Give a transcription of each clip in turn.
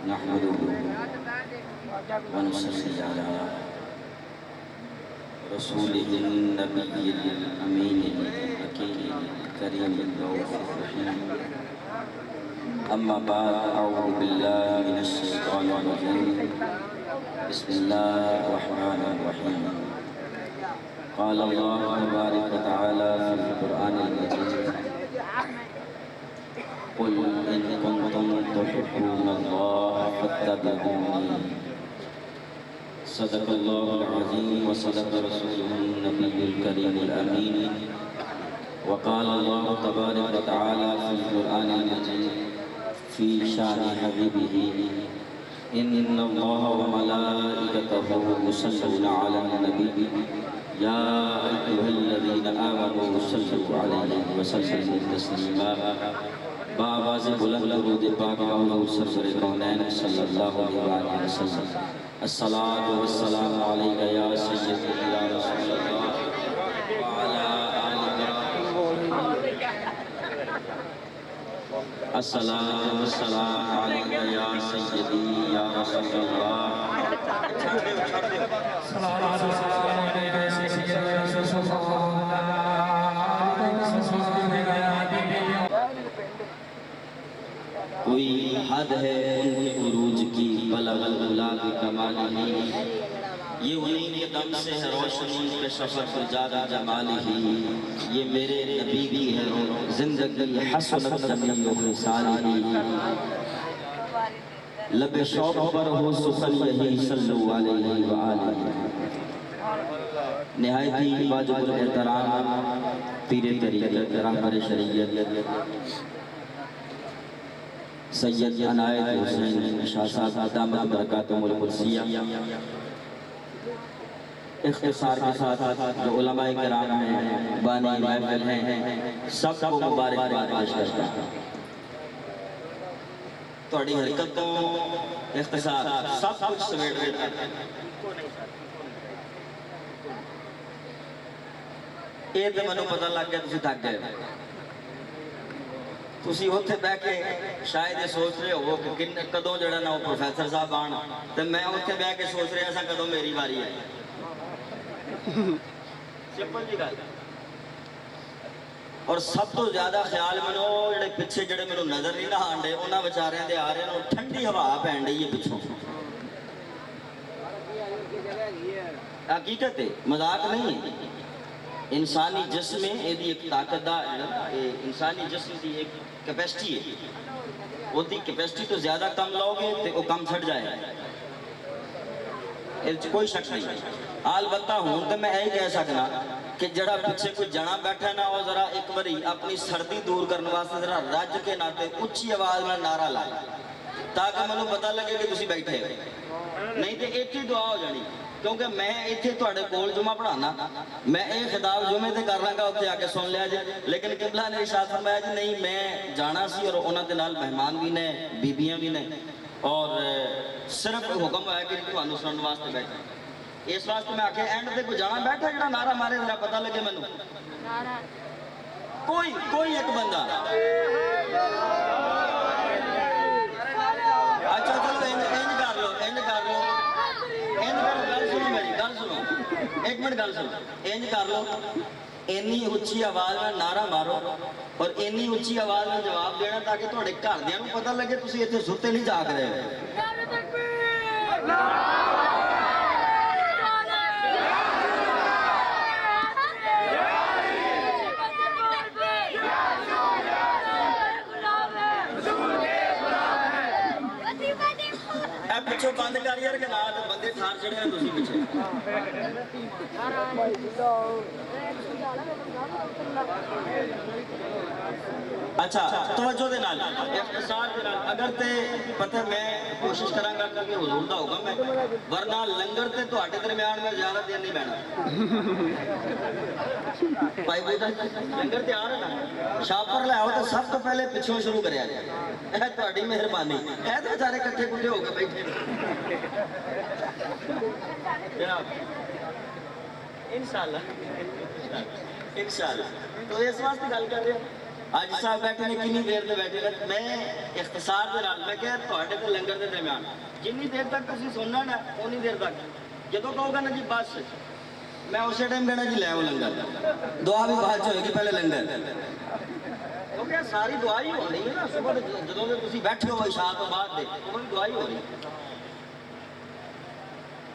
نحمده ونصلي على رسوله النبي الأمين الحكيم الكريم الرؤوف الرحيم. أما بعد، أعوذ بالله من الشيطان الرجيم. بسم الله الرحمن الرحيم. قال الله تبارك وتعالى في القرآن المجيد: قل إن كنتم تحبون الله فاتبعوني. صدق الله العظيم وصدق رسوله النبي الكريم الأمين. وقال الله تبارك وتعالى في القرآن المجيد في شان حبيبه: إن الله وملائكته يصلون على النبي يا أيها الذين آمنوا صلوا عليه وسلموا تسليما. بآواز بلند درود پاک حضور سرور کونین صلی اللہ علیہ وسلم. الصلاة والسلام علیک یا سیدی یا رسول اللہ وعلا آلک. الصلاة والسلام علیک یا سیدی یا رسول اللہ. کوئی حد ہے ان کے عروج کی بلغ العلا بکمالہ. یہ انہی کے دم سے ہے روشنی پہ شفق زیادہ جمالہ. یہ میرے نبی کی ہے زندگی حسنت جمیع خصالہ. لب شوق پر ہو سخن یہی صلو علیہ وآلہ. نہایتی واجب الاحترام پیر طریقت رہبر شریعت سید عنایت حسین شاہ صاحب دامت برکاتہم القدسیہ، اختصار کے ساتھ جو علماء کرام ہیں، بانی محفل ہیں، سب کو مبارکباد پیش کرتا ہے. توڑی حرکتوں اختصار سب کچھ سمیٹ دیتا ہے. یہ تو منو پتہ لگ گیا تسی تھک گئے. تسی ہوتے بے کے شاید یہ سوچ رہے ہو کہ کدوں جڑا نا وہ پروفیسر صاحب آنا، تو میں ہوتے بے کے سوچ رہے ایسا کدوں میری باری ہے. سمپل جی گل. اور سب تو زیادہ خیال منو جڑے پچھے جڑے منو نظر نہیں نہ آن دے انہاں بیچاریاں دے آ رہے ہیں ٹھنڈی ہوا پہن رہی ہے پچھوں. حقیقت ہے، مذاق نہیں ہے. انسانی جسم میں ایدی ایک طاقت دا انسانی جسم دی ایک کیپیسٹی ہے. وہ دی کیپیسٹی تو زیادہ کم لاؤ گے تو وہ کم چھٹ جائے. کوئی شک نہیں. البتہ ہوں تو میں یہی کہہ سکنا کہ جڑا پیچھے کوئی جنا بیٹھا نا وہ ذرا ایک باری اپنی سردی دور کرنے واسطے ذرا رج کے ناتے اچھی آواز میں نعرہ لائے تاکہ مجھے پتہ لگے کہ تسی بیٹھے ہو. نہیں تو ایک ہی دعا ہو جانی. کیونکہ میں اتھے تھوڑے کول جمعہ پڑھانا، میں ایک خطاب جمعے تے کر رہا گا اتھے آ کے سن لیا جائے. لیکن قبلہ نے ارشاد فرمایا جی نہیں میں جانا سی اور انہاں دے نال مہمان بھی نے بیبیاں بھی نے اور صرف حکم ہوا ہے کہ تانوں سنن واسطے بیٹھے. اس واسطے میں آکھے اینڈ تے کوئی جانا بیٹھا جڑا نعرہ مارے ذرا پتہ لگے مینوں. کوئی ایک بندہ. اچھا چلو اینج کر لو ایک منٹ گل سنو. انج کر لو اینی اچھی آواز میں نعرہ مارو اور اینی اچھی آواز میں جواب دینا تاکہ تھوڑے گھردیاں نوں پتہ لگے تسی ایتھے ستے نہیں جاگ رہے. پچھو بند کر یار کہ نال بندے ٹھار چڑھے ہیں تسی پیچھے. اچھا توجہ دے نال اختصار دے نال اگر تے پتہ میں کوشش کراں گا کہ حضور دا حکم ہے ورنہ لنگر تے تواڈے درمیان میں زیادہ دیر نہیں بیٹھنا. بھائی بودا لنگر تے آ رہا نا شاپر لے آؤ تو سب تو پہلے پچھوں شروع کریا جائے. اے تواڈی مہربانی. اے تو بیچارے کٹھے کٹھے ہو کے بیٹھے جناب. انشاءاللہ تو اس واسطے گل کر رہے ہیں حاج صاحب بیٹھے نے کنی دیر سے بیٹھے نے میں اختصار دے نال میں کہ تواڈے تے لنگر دے درمیان جنی دیر تک تسی سننا نا اونی دیر تک جدوں کہو گا نا جی بس میں اسی ٹائم کہنا جی لے آؤ لنگر دعا بھی بعد چ ہوئے گی پہلے لنگر کیونکہ ساری دعا ہی ہو رہی ہے نا صبح جدوں سے تسی بیٹھے ہو عشاء تو بعد دے وہ دعا ہی ہو رہی ہے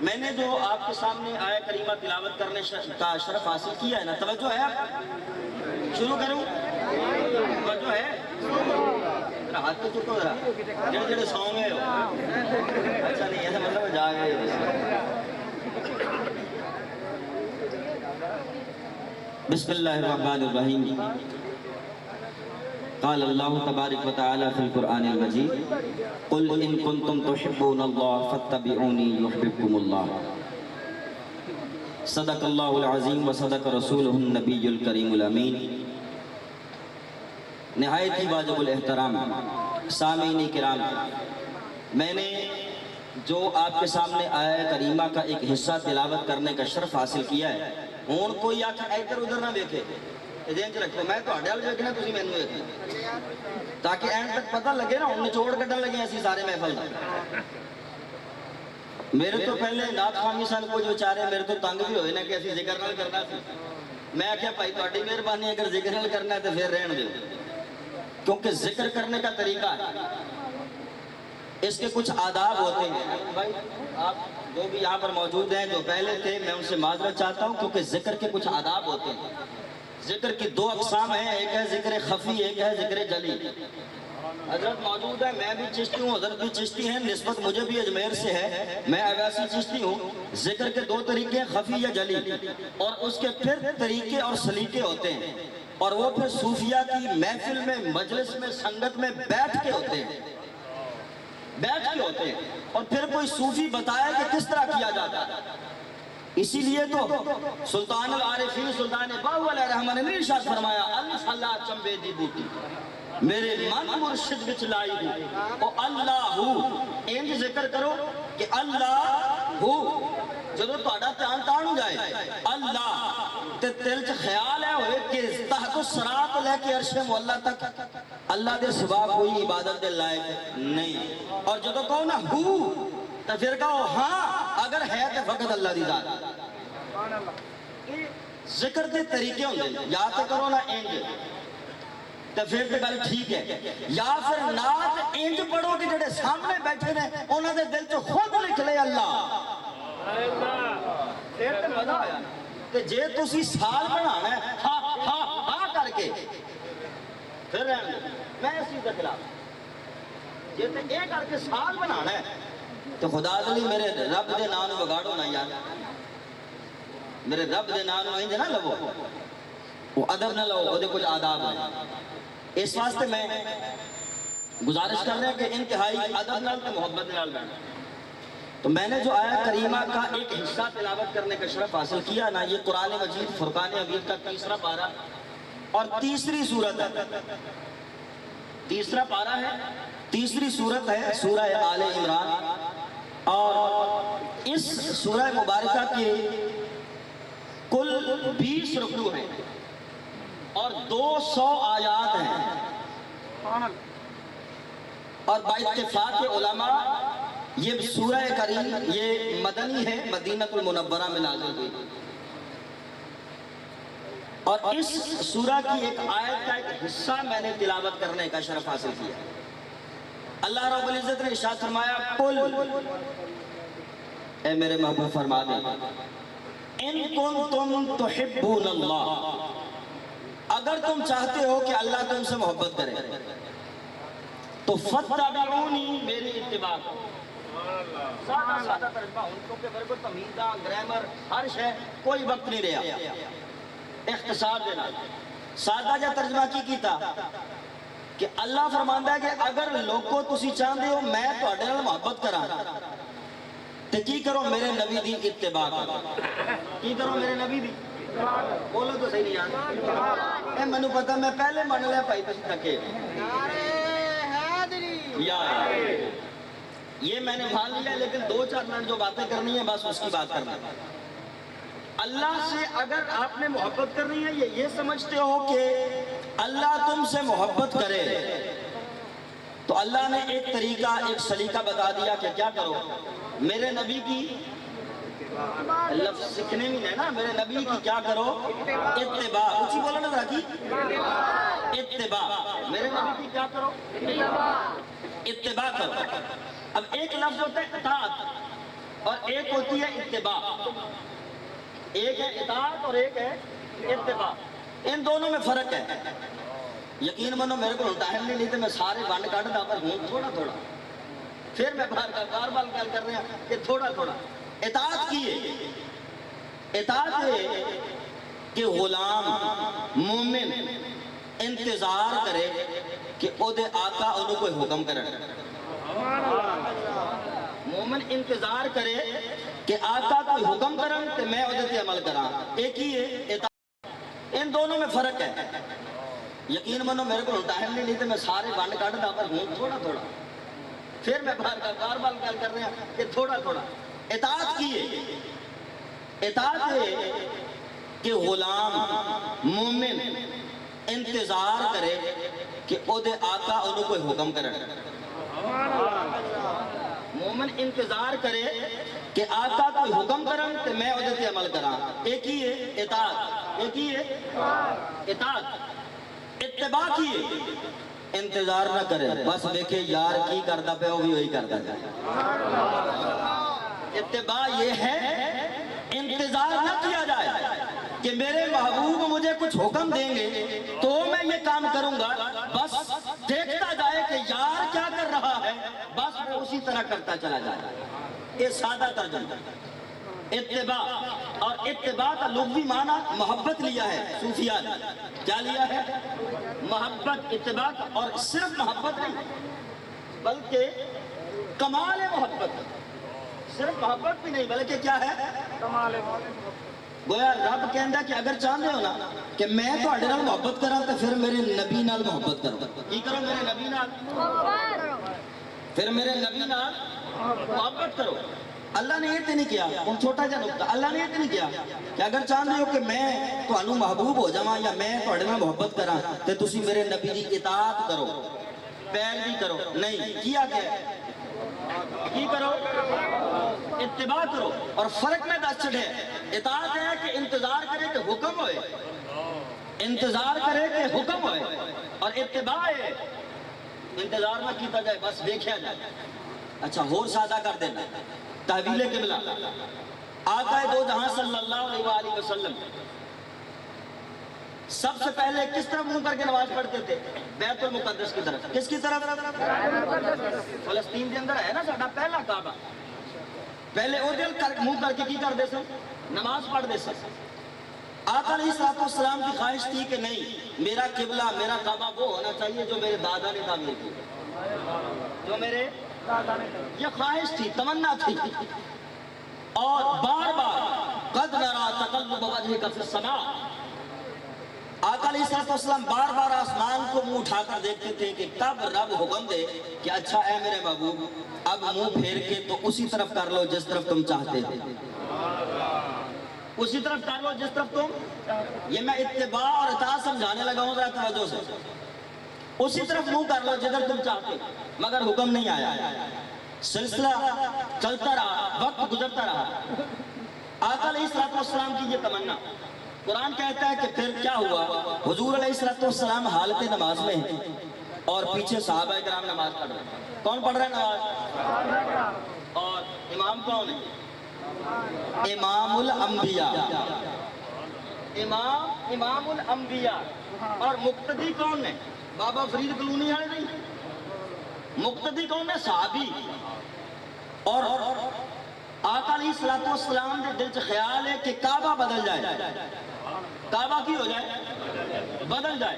میں نے جو آپ کے سامنے آیا کریمہ تلاوت کرنے کا شرف حاصل کیا ہے نا توجہ ہے آپ شروع کروں توجہ ہے ذرا ہاتھ تو چکو ذرا جڑے جڑے سو گئے ہو اچھا نہیں ایسا مطلب جا گئے بسم اللہ الرحمن الرحیم قال اللہ تبارک و تعالی فی القرآن المجید قل ان کنتم تحبون اللہ فاتبعونی یحببکم اللہ صدق اللہ العظیم و صدق رسولہ النبی الکریم الامین نہایت ہی واجب الاحترام سامعین کرام میں نے جو آپ کے سامنے آیا کریمہ کا ایک حصہ تلاوت کرنے کا شرف حاصل کیا ہے ہون کوئی آنکھ ادھر ادھر نہ دیکھے ذہن چ رکھو میں تواڈے ول ویکھنا تسی مینوں ویکھنا تاکہ اینڈ تک پتہ لگے نا ہن نچوڑ کڈن لگے اسی سارے محفل دا میرے تو پہلے نعت خوانی سن کچھ بیچارے میرے تو تنگ بھی ہوئے نا کہ اسی ذکر نال کرنا سی میں آخیا بھائی تواڈی مہربانی اگر ذکر نال کرنا ہے تو پھر رہن دیو کیونکہ ذکر کرنے کا طریقہ ہے اس کے کچھ آداب ہوتے ہیں بھائی آپ جو بھی یہاں پر موجود ہیں جو پہلے تھے میں ان سے معذرت چاہتا ہوں کیونکہ ذکر کے کچھ آداب ہوتے ہیں ذکر کی دو اقسام ہیں ایک ہے ذکر خفی ایک ہے ذکر جلی حضرت موجود ہے میں بھی چشتی ہوں حضرت بھی چشتی ہیں نسبت مجھے بھی اجمیر سے ہے میں اگاسی چشتی ہوں ذکر کے دو طریقے خفی یا جلی اور اس کے پھر طریقے اور سلیقے ہوتے ہیں اور وہ پھر صوفیہ کی محفل میں مجلس میں سنگت میں بیٹھ کے ہوتے ہیں اور پھر کوئی صوفی بتایا کہ کس طرح کیا جاتا ہے اسی لیے تو سلطان العارفین سلطان باہو علیہ رحمہ نے ارشاد فرمایا اللہ چمبے دی بوٹی میرے من مرشد وچ لائی ہوں او اللہ ہو انج ذکر کرو کہ اللہ ہو جدو تہاڈا دھیان تان ہو جائے اللہ تے دل چ خیال ہے ہوئے کہ تحت الصراط لے کے عرش مولا تک اللہ دے سوا کوئی عبادت دے لائق نہیں اور جدو کہو نا ہو تو پھر کہو ہاں اگر ہے تو فقط اللہ دی ذات ذکر دے طریقے ہوندے یا تو کرو نا انج تو پھر تو گل ٹھیک ہے یا پھر نعت انج پڑھو کہ جڑے سامنے بیٹھے نے انہاں دے دل چ خود لکھ لے اللہ پھر تو مزہ آیا کہ جے تسی سال بنانا ہے ہاں ہاں ہاں کر کے پھر رہنے میں اس چیز کے خلاف جے تے اے کر کے سال بنانا ہے تو خدا دلی میرے رب دے نام بگاڑو نہ یار میرے رب دے نام انج نہ لو وہ ادب نہ لو وہ دے کچھ آداب ہیں اس واسطے میں گزارش کر رہے ہیں کہ انتہائی ادب نال تے محبت نال بیٹھیں تو میں نے جو آیا کریمہ کا ایک حصہ تلاوت کرنے کا شرف حاصل کیا نا یہ قرآن مجید فرقان حمید کا تیسرا پارہ اور تیسری سورت ہے تیسرا پارہ ہے تیسری سورت ہے سورہ آل عمران اور اس سورہ مبارکہ کے کل 20 رکوع ہیں اور 200 آیات ہیں اور باتفاق علماء یہ سورہ کریم یہ مدنی ہے مدینہ المنورہ میں نازل ہوئی اور اس سورہ کی ایک آیت کا ایک حصہ میں نے تلاوت کرنے کا شرف حاصل کیا اللہ رب العزت نے ارشاد فرمایا قل اے میرے محبوب فرما دیں ان کنتم تحبون اللہ اگر تم چاہتے ہو کہ اللہ تم سے محبت کرے تو فتبعونی میری اتباع کرو سادہ ترجمہ ان کو کہ میرے کو تمیزہ گرامر ہر شے کوئی وقت نہیں رہا اختصار دینا سادہ جا ترجمہ کی کیتا کہ اللہ فرماندا ہے کہ اگر لوگوں تسی چاہتے ہو میں تواڈے نال محبت کراں تے کی کرو میرے نبی دی اتباع کرو کی کرو میرے نبی دی بولو تو صحیح نہیں یار اے منو پتہ میں پہلے مان لیا بھائی تسی تکے یہ میں نے مان لیا لیکن 2-4 منٹ جو باتیں کرنی ہیں بس اس کی بات کرنا ہے اللہ سے اگر آپ نے محبت کرنی ہے یہ سمجھتے ہو کہ اللہ تم سے محبت کرے تو اللہ نے ایک طریقہ، ایک سلیقہ بتا دیا کہ کیا کرو، میرے نبی کی لفظ سیکھنے میں ہے نا، میرے نبی کی کیا کرو، اتباع، اچھی بولو نا ذرا کی اتباع، میرے نبی کی کیا کرو، اتباع کرو۔ اب ایک لفظ ہوتا ہے اطاعت اور ایک ہوتی ہے اتباع، ایک ہے اطاعت اور ایک ہے اتباع، ان دونوں میں فرق ہے۔ یقین منو میرے کو ٹائم نہیں تو میں سارے ونڈ کھڑا پر ہوں تھوڑا تھوڑا، پھر میں بار بار گل کر رہا کہ تھوڑا تھوڑا۔ اطاعت کی ہے، اطاعت ہے کہ غلام مومن انتظار کرے کہ او دے آقا انہوں کوئی حکم کرے، مومن انتظار کرے کہ آقا کوئی حکم کرن تو میں او دے تے عمل کراں، ایک ہی ہے اطاعت، ان دونوں میں فرق ہے۔ یقین منو میرے کو ٹائم نہیں تو میں سارے ونڈ کھڑا پر ہوں تھوڑا تھوڑا، پھر میں بار بار گل کر رہا کہ تھوڑا تھوڑا۔ اطاعت کی ہے، اطاعت ہے کہ غلام مومن انتظار کرے کہ او دے آقا انہوں کوئی حکم کرے، مومن انتظار کرے کہ آقا کوئی حکم کرن تو میں او دے تے عمل کراں، ایک ہی ہے اطاعت، ایک ہی ہے اطاعت۔ اتباع کی ہے، انتظار نہ کرے، بس دیکھے یار کی کرتا پہ وہ بھی وہی کرتا جائے۔ اتباع یہ ہے انتظار نہ کیا جائے کہ میرے محبوب مجھے کچھ حکم دیں گے تو میں یہ کام کروں گا، بس دیکھتا جائے کہ یار کیا کر رہا ہے، بس وہ اسی طرح کرتا چلا جائے۔ یہ سادہ ترجمہ اتباع، اور اتباع کا لغوی معنی محبت لیا ہے صوفیاء نے، کیا لیا ہے، محبت، اتباع، اور صرف محبت نہیں بلکہ کمال محبت، صرف محبت بھی نہیں بلکہ کیا ہے، کمال محبت۔ گویا رب کہندا کہ اگر چاہتے ہو نا کہ میں تہاڈے نال محبت کراں تے پھر میرے نبی نال محبت کرو، کی کرو، میرے نبی نال پھر میرے نبی نال محبت کرو۔ اللہ نے یہ تے نہیں کیا، ان چھوٹا جا نقطہ، اللہ نے یہ تے نہیں کیا کہ اگر چاہتے ہو کہ میں تہانوں محبوب ہو جاواں یا میں تہاڈے نال محبت کراں تے تسی میرے نبی دی اطاعت کرو، پیروی کرو، نہیں کیا کہ کی کرو، اتباع کرو۔ اور فرق میں دس چھڑے، اطاعت ہے کہ انتظار کرے کہ حکم ہوئے، انتظار کرے کہ حکم ہوئے، اور اتباع ہے انتظار نہ کیتا جائے، بس دیکھیا جائے۔ اچھا اور سادہ کر دینا، تحویل قبلہ، آقا دو جہاں صلی اللہ علیہ وآلہ وسلم سب سے پہلے کس طرف منہ کر کے نماز پڑھتے تھے، بیت المقدس کی طرف، کس کی طرف، فلسطین کے اندر ہے نا ساڈا پہلا کعبہ، پہلے وہ دل منہ کر کے کی کر دے سن، نماز پڑھ دے سن۔ آقا علیہ السلام کی خواہش تھی کہ نہیں، میرا قبلہ، میرا کعبہ وہ ہونا چاہیے جو میرے دادا نے تعمیر کیا، جو میرے دادا نے، یہ خواہش تھی، تمنا تھی، اور بار بار قد نرى تقلب وجهك في السماء، آقا علیہ السلام بار بار آسمان کو منہ اٹھا کر دیکھتے تھے کہ کب رب حکم دے کہ اچھا اے میرے محبوب اب منہ پھیر کے تو اسی طرف کر لو جس طرف تم چاہتے تھے، اسی طرف کر لو جس طرف تم، یہ میں اتباع اور اطاعت سمجھانے لگا ہوں ذرا توجہ سے، اسی طرف منہ کر لو جدھر تم چاہتے، مگر حکم نہیں آیا، سلسلہ چلتا رہا، وقت گزرتا رہا۔ آقا علیہ السلام کی یہ تمنا، قرآن کہتا ہے کہ پھر کیا ہوا، حضور علیہ السلام حالت نماز میں ہیں اور پیچھے صحابہ کرام نماز پڑھ رہے ہیں، کون پڑھ رہا ہے نماز، اور امام کون ہے، امام الانبیاء، امام الانبیاء، اور مقتدی کون ہے، بابا فرید کلونی ہے نہیں، مقتدی کون ہے، صحابی۔ اور آقا علیہ السلام نے دل سے خیال ہے کہ کعبہ بدل جائے، کعبہ کی ہو جائے، بدل جائے،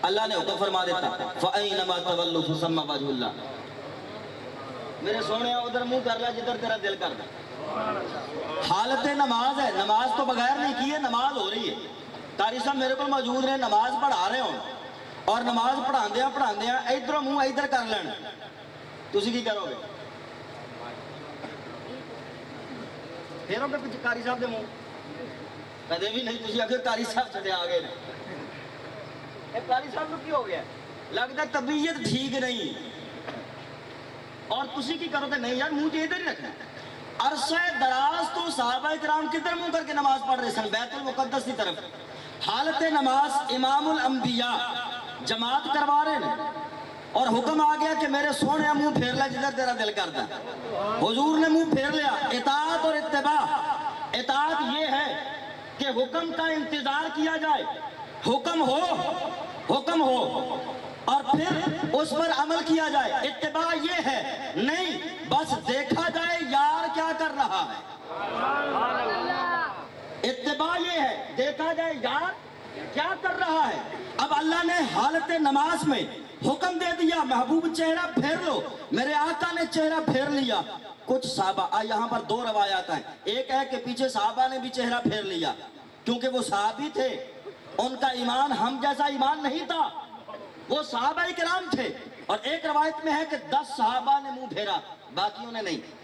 اللہ نے حکم فرما دیتا فَأَيْنَمَا تَوَلُّوا فَثَمَّ وَجْهُ اللَّهِ، میرے سونے ادھر منہ کر لیا جدھر تیرا دل کر دے۔ حالت نماز ہے، نماز تو بغیر نہیں کی ہے، نماز ہو رہی ہے، قاری صاحب میرے کو موجود ہیں، نماز پڑھا رہے ہوں اور نماز پڑھاندیاں ادھر منہ ادھر کر لین، تسی کی کرو گے، پھیرو گے پیچھے قاری صاحب دے منہ، کدے بھی نہیں، تسی آگے قاری صاحب چھڑے آگے، قاری صاحب کی ہو گیا لگتا طبیعت ٹھیک نہیں اور تسی کی کرو کہ نہیں یار منہ ادھر ہی رکھنا عرصہ دراز تو صحابہ کرام کدھر منہ کر کے نماز پڑھ رہے سن بیت المقدس کی طرف حالت نماز امام الانبیاء جماعت کروا رہے ہیں اور حکم آ گیا کہ میرے سونے منہ پھیر لے جدھر تیرا دل کرتا ہے حضور نے منہ پھیر لیا اطاعت اور اتباع اطاعت یہ ہے کہ حکم کا انتظار کیا جائے حکم ہو اور پھر اس پر عمل کیا جائے اتباع یہ ہے نہیں بس دیکھا جائے یار کیا کر رہا ہے اتباع یہ ہے دیکھا جائے یار کیا کر رہا ہے اب اللہ نے حالت نماز میں حکم دے دیا محبوب چہرہ پھیر لو میرے آقا نے چہرہ پھیر لیا کچھ صحابہ یہاں پر دو روایات ہیں ایک ہے کہ پیچھے صحابہ نے بھی چہرہ پھیر لیا کیونکہ وہ صحابی تھے ان کا ایمان ہم جیسا ایمان نہیں تھا وہ صحابہ کرام تھے اور ایک روایت میں ہے کہ 10 صحابہ نے منہ پھیرا باقیوں نے نہیں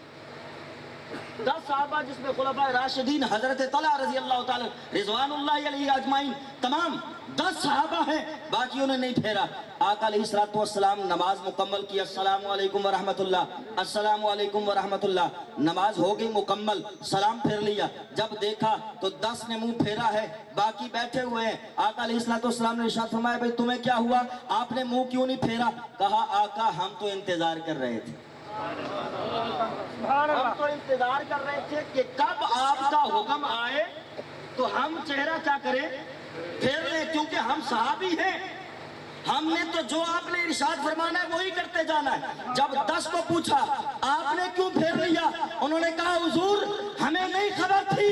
10 صحابہ جس میں خلفاء راشدین حضرت طلحہ رضی اللہ تعالی رضوان اللہ علیہ اجمعین تمام 10 صحابہ ہیں باقیوں نے نہیں پھیرا آقا علیہ السلام نماز مکمل کی السلام علیکم ورحمت اللہ السلام علیکم ورحمت اللہ نماز ہو گئی مکمل سلام پھیر لیا جب دیکھا تو 10 نے منہ پھیرا ہے باقی بیٹھے ہوئے ہیں آقا علیہ السلام نے ارشاد فرمایا بھئی تمہیں کیا ہوا آپ نے منہ کیوں نہیں پھیرا کہا آقا ہم تو انتظار کر رہے تھے ہم تو انتظار کر رہے تھے کہ کب آپ کا حکم آئے تو ہم چہرہ کیا کریں پھیر لیں کیونکہ ہم صحابی ہیں ہم نے تو جو آپ نے ارشاد فرمانا ہے وہی کرتے جانا ہے جب 10 کو پوچھا آپ نے کیوں پھیر لیا انہوں نے کہا حضور ہمیں نہیں خبر تھی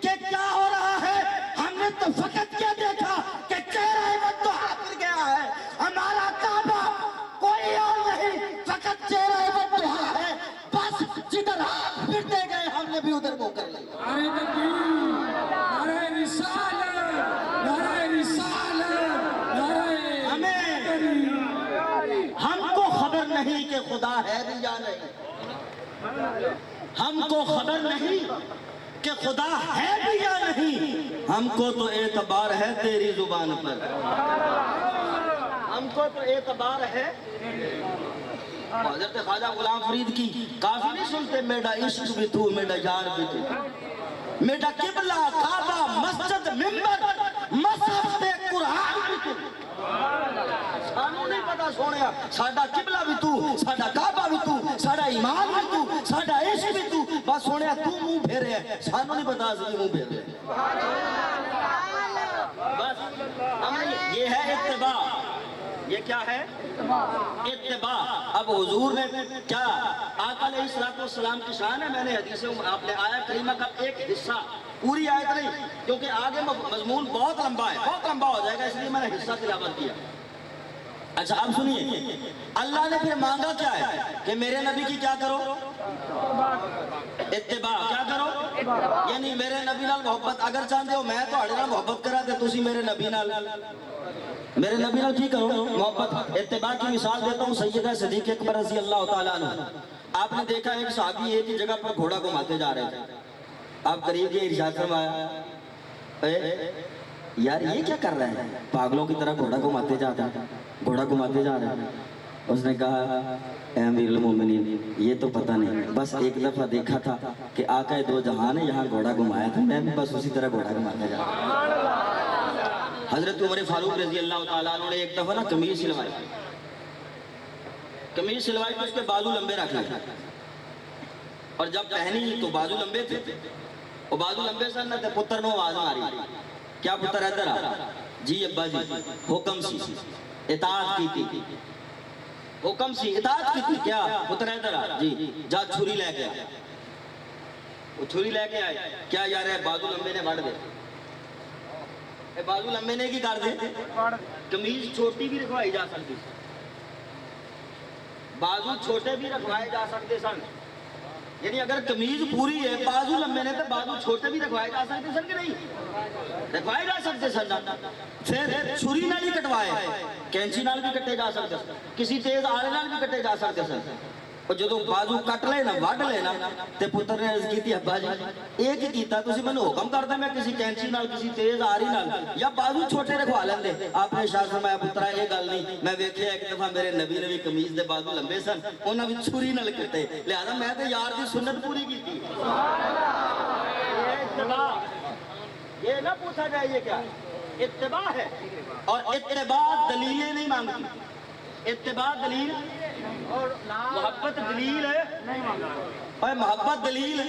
کہ کیا ہو رہا ہے ہم نے تو فقط کیا دیکھا کہ چہرہ وقت تو حاضر گیا ہے ہمارا کعبہ کوئی اور نہیں فقط چہرہ وقت تو ہے بس جدھر آپ پھرتے گئے ہم نے بھی ادھر وہ کر لیا نعرہ تکبیر نعرہ رسالت نعرہ رسالت ہم کو خبر نہیں کہ خدا ہے بھی یا نہیں ہم کو خبر نہیں کہ خدا ہے بھی یا نہیں ہم کو تو اعتبار ہے تیری زبان پر ہم کو تو اعتبار ہے حضرت خواجہ غلام فرید کی کافی نہیں سنتے میرا عشق بھی تو میرا یار بھی تو میرا قبلہ کعبہ مسجد ممبر مصحف قرآن بھی تو سانوں نہیں پتا سونیا ساڈا قبلہ بھی تو ساڈا کعبہ بھی تو ساڈا ایمان بھی تو ساڈا عشق بھی تو بس سونیا تو منہ پھیرے ہے سانوں نہیں پتا اسی منہ پھیرے بس یہ ہے اتباع یہ کیا ہے اتباع اب حضور نے کیا آقا علیہ السلام کی شان ہے میں نے حدیث آپ نے آیت کریمہ کا ایک حصہ پوری آیت نہیں کیونکہ آگے مضمون بہت لمبا ہے بہت لمبا ہو جائے گا اس لیے میں نے حصہ تلاوت کیا اچھا اب سنیے اللہ نے پھر مانگا کیا ہے کہ میرے نبی کی کیا کرو اتباع کیا کرو یعنی میرے نبی نال محبت اگر چاہتے ہو میں تہاڈے نال محبت کرا تے تسی میرے نبی نال کی کرو محبت اتباع کی مثال دیتا ہوں سیدہ صدیق اکبر رضی اللہ تعالیٰ عنہ آپ نے دیکھا ایک صحابی ایک ہی جگہ پر گھوڑا گھماتے جا رہے تھے آپ قریب یہ ارشاد فرمایا یار یہ کیا کر رہے ہیں پاگلوں کی طرح گھوڑا گھماتے جاتے ہیں گھوڑا گھماتے جا رہے ہیں اس نے کہا اے امیر المومنین یہ تو پتہ نہیں بس ایک دفعہ دیکھا تھا کہ آقا دو جہاں نے یہاں گھوڑا گھمایا تھا میں بھی بس اسی طرح گھوڑا گھماتے جا رہا ہوں حضرت عمر فاروق رضی اللہ تعالیٰ عنہ نے ایک دفعہ نا قمیض سلوائی تو اس کے بازو لمبے رکھ لیا اور جب پہنی تو بازو لمبے تھے وہ بازو لمبے سن نہ تھے پتر نو آواز ماری کیا پتر ادھر آ جی ابا جی حکم سی اطاعت کی تھی حکم سی اطاعت کی تھی کیا پتر ادھر آ جی جا چھری لے کے آیا وہ چھری لے کے آئے کیا یار ہے بازو لمبے نے بڑھ دے بازو لمبے نے کی کر دے قمیض چھوٹی بھی رکھوائی جا سکتی بازو چھوٹے بھی رکھوائے جا سکتے سن یعنی اگر قمیض پوری ہے بازو لمبے نے تو بازو چھوٹے بھی رکھوائے جا سکتے سن کہ نہیں رکھوائے جا سکتے سن پھر چھری نال ہی کٹوائے کینچی نال بھی کٹے جا سکتے کسی تیز آلے نال بھی کٹے جا سکتے سن اور جدو بازو کٹ لے نا وڈ لے نا تے پتر نے عرض کی ابا جی یہ کی کیتا تسی مینوں حکم کردا میں کسی کینچی نال کسی تیز آری نال یا بازو چھوٹے رکھوا لیندے آپ نے ارشاد فرمایا پترا یہ گل نہیں میں ویکھیا ایک دفعہ میرے نبی نے بھی قمیض دے بازو لمبے سن انہاں وچ چھری نال کٹے لہذا میں تے یار دی سنت پوری کیتی یہ نہ پوچھا جائے یہ کیا اتباع ہے اور اتباع دلیلیں نہیں مانگتی اتباع دلیل اور محبت دلیل ہے اور محبت دلیل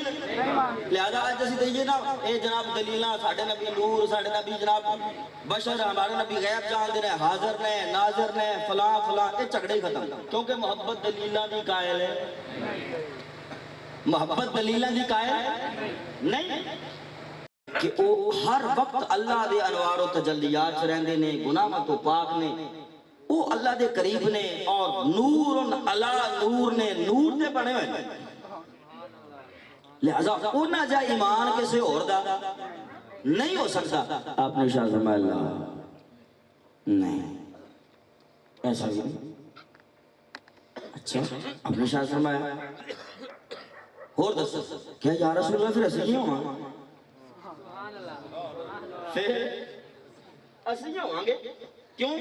لہذا آج اسی دئیے نا اے جناب دلیلہ ساڑھے نبی نور ساڑھے نبی جناب بشر ہمارے نبی غیب جان دے رہے حاضر نے ناظر نے فلاں فلاں اے چکڑے ہی ختم کیونکہ محبت دلیلہ دی قائل ہے محبت دلیلہ دی قائل نہیں کہ وہ ہر وقت اللہ دے انوار و تجلیات رہندے نے گناہ تو پاک نے وہ اللہ دے قریب نے اور نور علا نور نے نور دے بنے ہوئے لہذا انہا جا ایمان کسے اور دا نہیں ہو سکتا آپ نے شاہ فرمایا اللہ نہیں ایسا بھی نہیں اچھا آپ نے شاہ فرمایا اور دس کیا یا رسول اللہ پھر ایسے نہیں ہوا پھر ایسے نہیں ہوں گے کیوں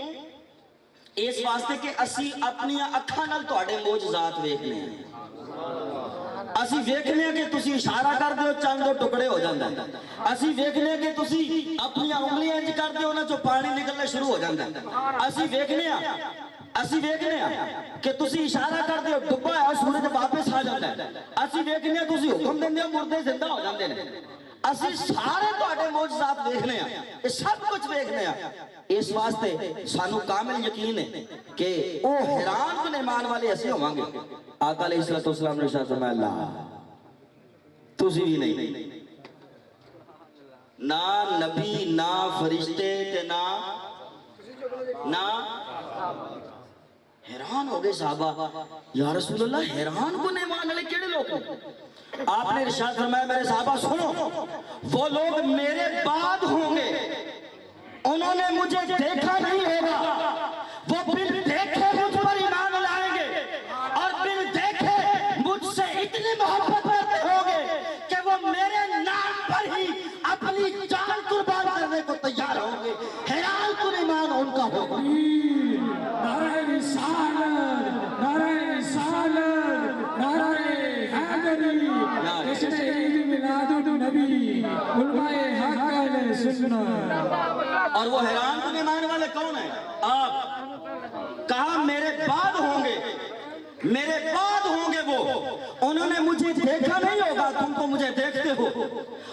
اس واسطے کہ اسی اپنی اکھاں نال تواڈے معجزات ویکھنے ہیں اسی ویکھنے ہیں کہ تسی اشارہ کر دیو چند دو ٹکڑے ہو جاندا ہے اسی ویکھنے ہیں کہ تسی اپنی انگلیاں انج کر دیو نا جو پانی نکلنا شروع ہو جاندا ہے اسی ویکھنے ہیں کہ تسی اشارہ کر دیو ڈبا ہے سورج واپس آ جاندا ہے اسی ویکھنے ہیں تسی حکم دیندے ہو مردے زندہ ہو جاندے نے اسی سارے تواڈے معجزات دیکھنے ہیں یہ سب کچھ دیکھنے ہیں اس واسطے سانو کامل یقین ہے کہ او حیران کن ایمان والے ایسے ہوں گے آقا علیہ السلام نے شاہ فرمایا اللہ تسی بھی نہیں نہ نبی نہ فرشتے تے نہ حیران ہو گئے صحابہ یا رسول اللہ حیران کن ایمان والے کیڑے لوگ ہیں آپ نے ارشاد فرمایا میرے صحابہ سنو وہ لوگ میرے بعد ہوں گے انہوں نے مجھے دیکھا نہیں ہوگا وہ بن دیکھے مجھ پر ایمان لائیں گے اور بن دیکھے مجھ سے اتنی محبت کرتے ہوگے کہ وہ میرے نام پر ہی اپنی جان قربان کرنے کو تیار ہوں گے حیران کن ایمان ان کا ہوگا نعرہ رسالت نعرہ رسالت نعرہ حیدری جشن عید میلاد النبی علماء حق اہل سنت اور وہ حیران کن ایمان والے کون ہیں آپ کہا میرے بعد ہوں گے وہ انہوں نے مجھے دیکھا نہیں ہوگا تم تو مجھے دیکھتے ہو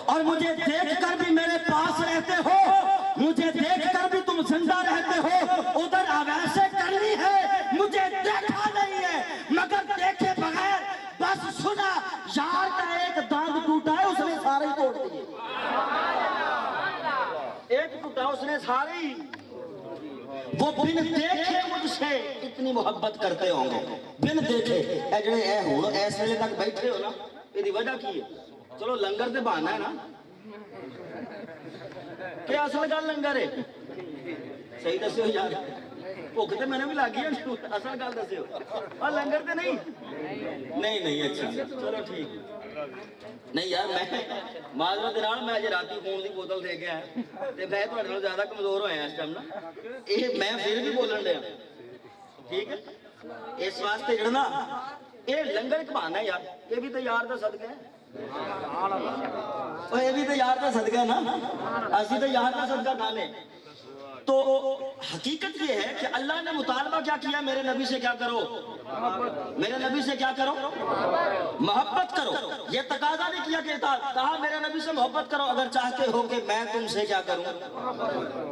اور مجھے دیکھ کر بھی میرے پاس رہتے ہو مجھے دیکھ کر بھی تم زندہ رہتے ہو ادھر آویسے کرنی ہے مجھے دیکھا نہیں ہے مگر دیکھے بغیر بس سنا یار کا ایک داند ٹوٹا ہے اس نے سارے ہی توڑ دیے ایک ٹوٹا اس نے سارے ہی وہ بن دیکھے مجھ سے اتنی محبت کرتے ہوں گے بن دیکھے اے جڑے اے ہون ایس ویلے تک بیٹھے ہو نا یہ وجہ کی ہے چلو لنگر تے بہانا ہے نا کیا اصل گل لنگر ہے صحیح دسیو یار بھوک تے میں نے بھی لگ گئی اصل گل دسیو اور لنگر تے نہیں اچھا چلو ٹھیک نہیں یار میں معذرت نال میں اجے راتی خون دی بوتل دے گیا تے میں تہاڈے نال زیادہ کمزور ہویا اس ٹائم نا اے میں پھر بھی بولن دیا ٹھیک ہے اس واسطے جڑا نا اے لنگر ایک بہانہ ہے یار یہ بھی تو یار دا صدقہ ہے اور یہ بھی تو یار دا صدقہ ہے نا اسی تو یار دا صدقہ کھانے تو حقیقت یہ ہے کہ اللہ نے مطالبہ کیا کیا میرے نبی سے کیا کرو میرے نبی سے کیا کرو محبت کرو یہ تقاضا نہیں کیا کہ اطاعت کہا میرے نبی سے محبت کرو اگر چاہتے ہو کہ میں تم سے کیا کروں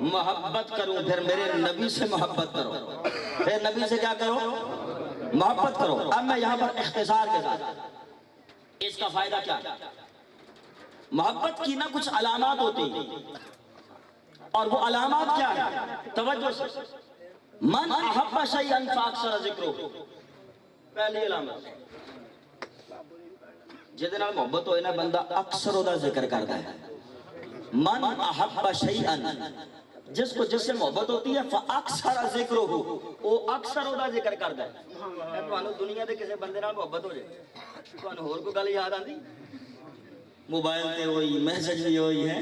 محبت کروں پھر میرے نبی سے محبت کرو پھر نبی سے کیا کرو محبت کرو اب میں یہاں پر اختصار کے ساتھ اس کا فائدہ کیا محبت کی نہ کچھ علامات ہوتی ہیں اور وہ علامات کیا ہے توجہ سے من احب شیئا فاکثر ذکرہ پہلی علامت جدے نال محبت ہوئے نا بندہ اکثر دا ذکر کرتا ہے من احب شیئا جس کو جس سے محبت ہوتی ہے فاکثر ذکرہ وہ اکثر دا ذکر کرتا ہے ਤੁਹਾਨੂੰ ਦੁਨੀਆ ਦੇ ਕਿਸੇ ਬੰਦੇ ਨਾਲ ਮੁਹੱਬਤ ਹੋ ਜਾਏ, ਤੁਹਾਨੂੰ ਹੋਰ ਕੋਈ ਗੱਲ ਯਾਦ ਆਂਦੀ? ਮੋਬਾਈਲ ਤੇ ਹੋਈ, ਮੈਸੇਜ ਵੀ ਹੋਈ ਹੈ,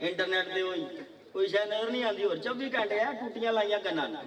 ਇੰਟਰਨੈਟ ਤੇ ਹੋਈ, ਕੋਈ ਸ਼ਾਇਦ ਨਜ਼ਰ ਨਹੀਂ ਆਉਂਦੀ। ਹੋਰ 24 ਘੰਟੇ ਆ ਟੂਟੀਆਂ ਲਾਈਆਂ ਕੰਨਾਂ ਨਾਲ,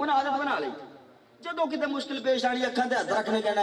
ਉਹਨੇ ਆਦਤ ਬਣਾ ਲਈ, ਜਦੋਂ ਕਿਤੇ ਮੁਸ਼ਕਲ ਪੇਸ਼ ਆਣੀ ਅੱਖਾਂ ਤੇ ਹੱਥ ਰੱਖਣੇ ਕਹਿਣਾ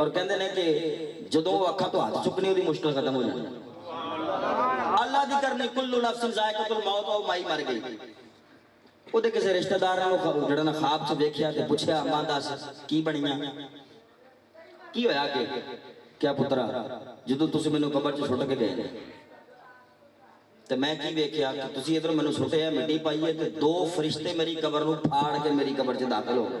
ਔਰ ਕਹਿੰਦੇ ਨੇ ਕਿ ਜਦੋਂ ਉਹ ਅੱਖਾਂ ਤੋਂ ਹੱਥ ਚੁੱਕਣੀ ਉਹਦੀ ਮੁਸ਼ਕਲ ਖਤਮ ਹੋ ਜਾਣੀ। ਅੱਲਾਹ ਦੀ ਕਰਨੀ ਕੁੱਲੂ ਨਫਸਿਨ ਜ਼ਾਇਕতুਲ ਮੌਤ, ਉਹ ਮਾਈ ਮਰ ਗਈ। ਉਹਦੇ ਕਿਸੇ ਰਿਸ਼ਤੇਦਾਰ ਨੂੰ ਜਿਹੜਾ ਨਾ ਖਾਬ 'ਚ ਵੇਖਿਆ ਤੇ ਪੁੱਛਿਆ ਮਾਂ ਦੱਸ ਕੀ ਬਣੀਆਂ, ਕੀ ਹੋਇਆ? ਕਿ ਕਿਆ ਪੁੱਤਰਾ ਜਦੋਂ ਤੁਸੀਂ ਮੈਨੂੰ ਕਬਰ 'ਚ ਸੁੱਟ ਕੇ ਗਏ ਨੇ ਤੇ ਮੈਂ ਕੀ ਵੇਖਿਆ ਕਿ ਤੁਸੀਂ ਇਧਰੋਂ ਮੈਨੂੰ ਸੁੱਟਿਆ, ਮਿੱਟੀ ਪਾਈ ਹੈ ਤੇ ਦੋ ਫਰਿਸ਼ਤੇ ਮੇਰੀ ਕਬਰ ਨੂੰ ਫਾੜ ਕੇ ਮੇਰੀ ਕਬਰ 'ਚ ਦਾਖਲ ਹੋ ਗਏ।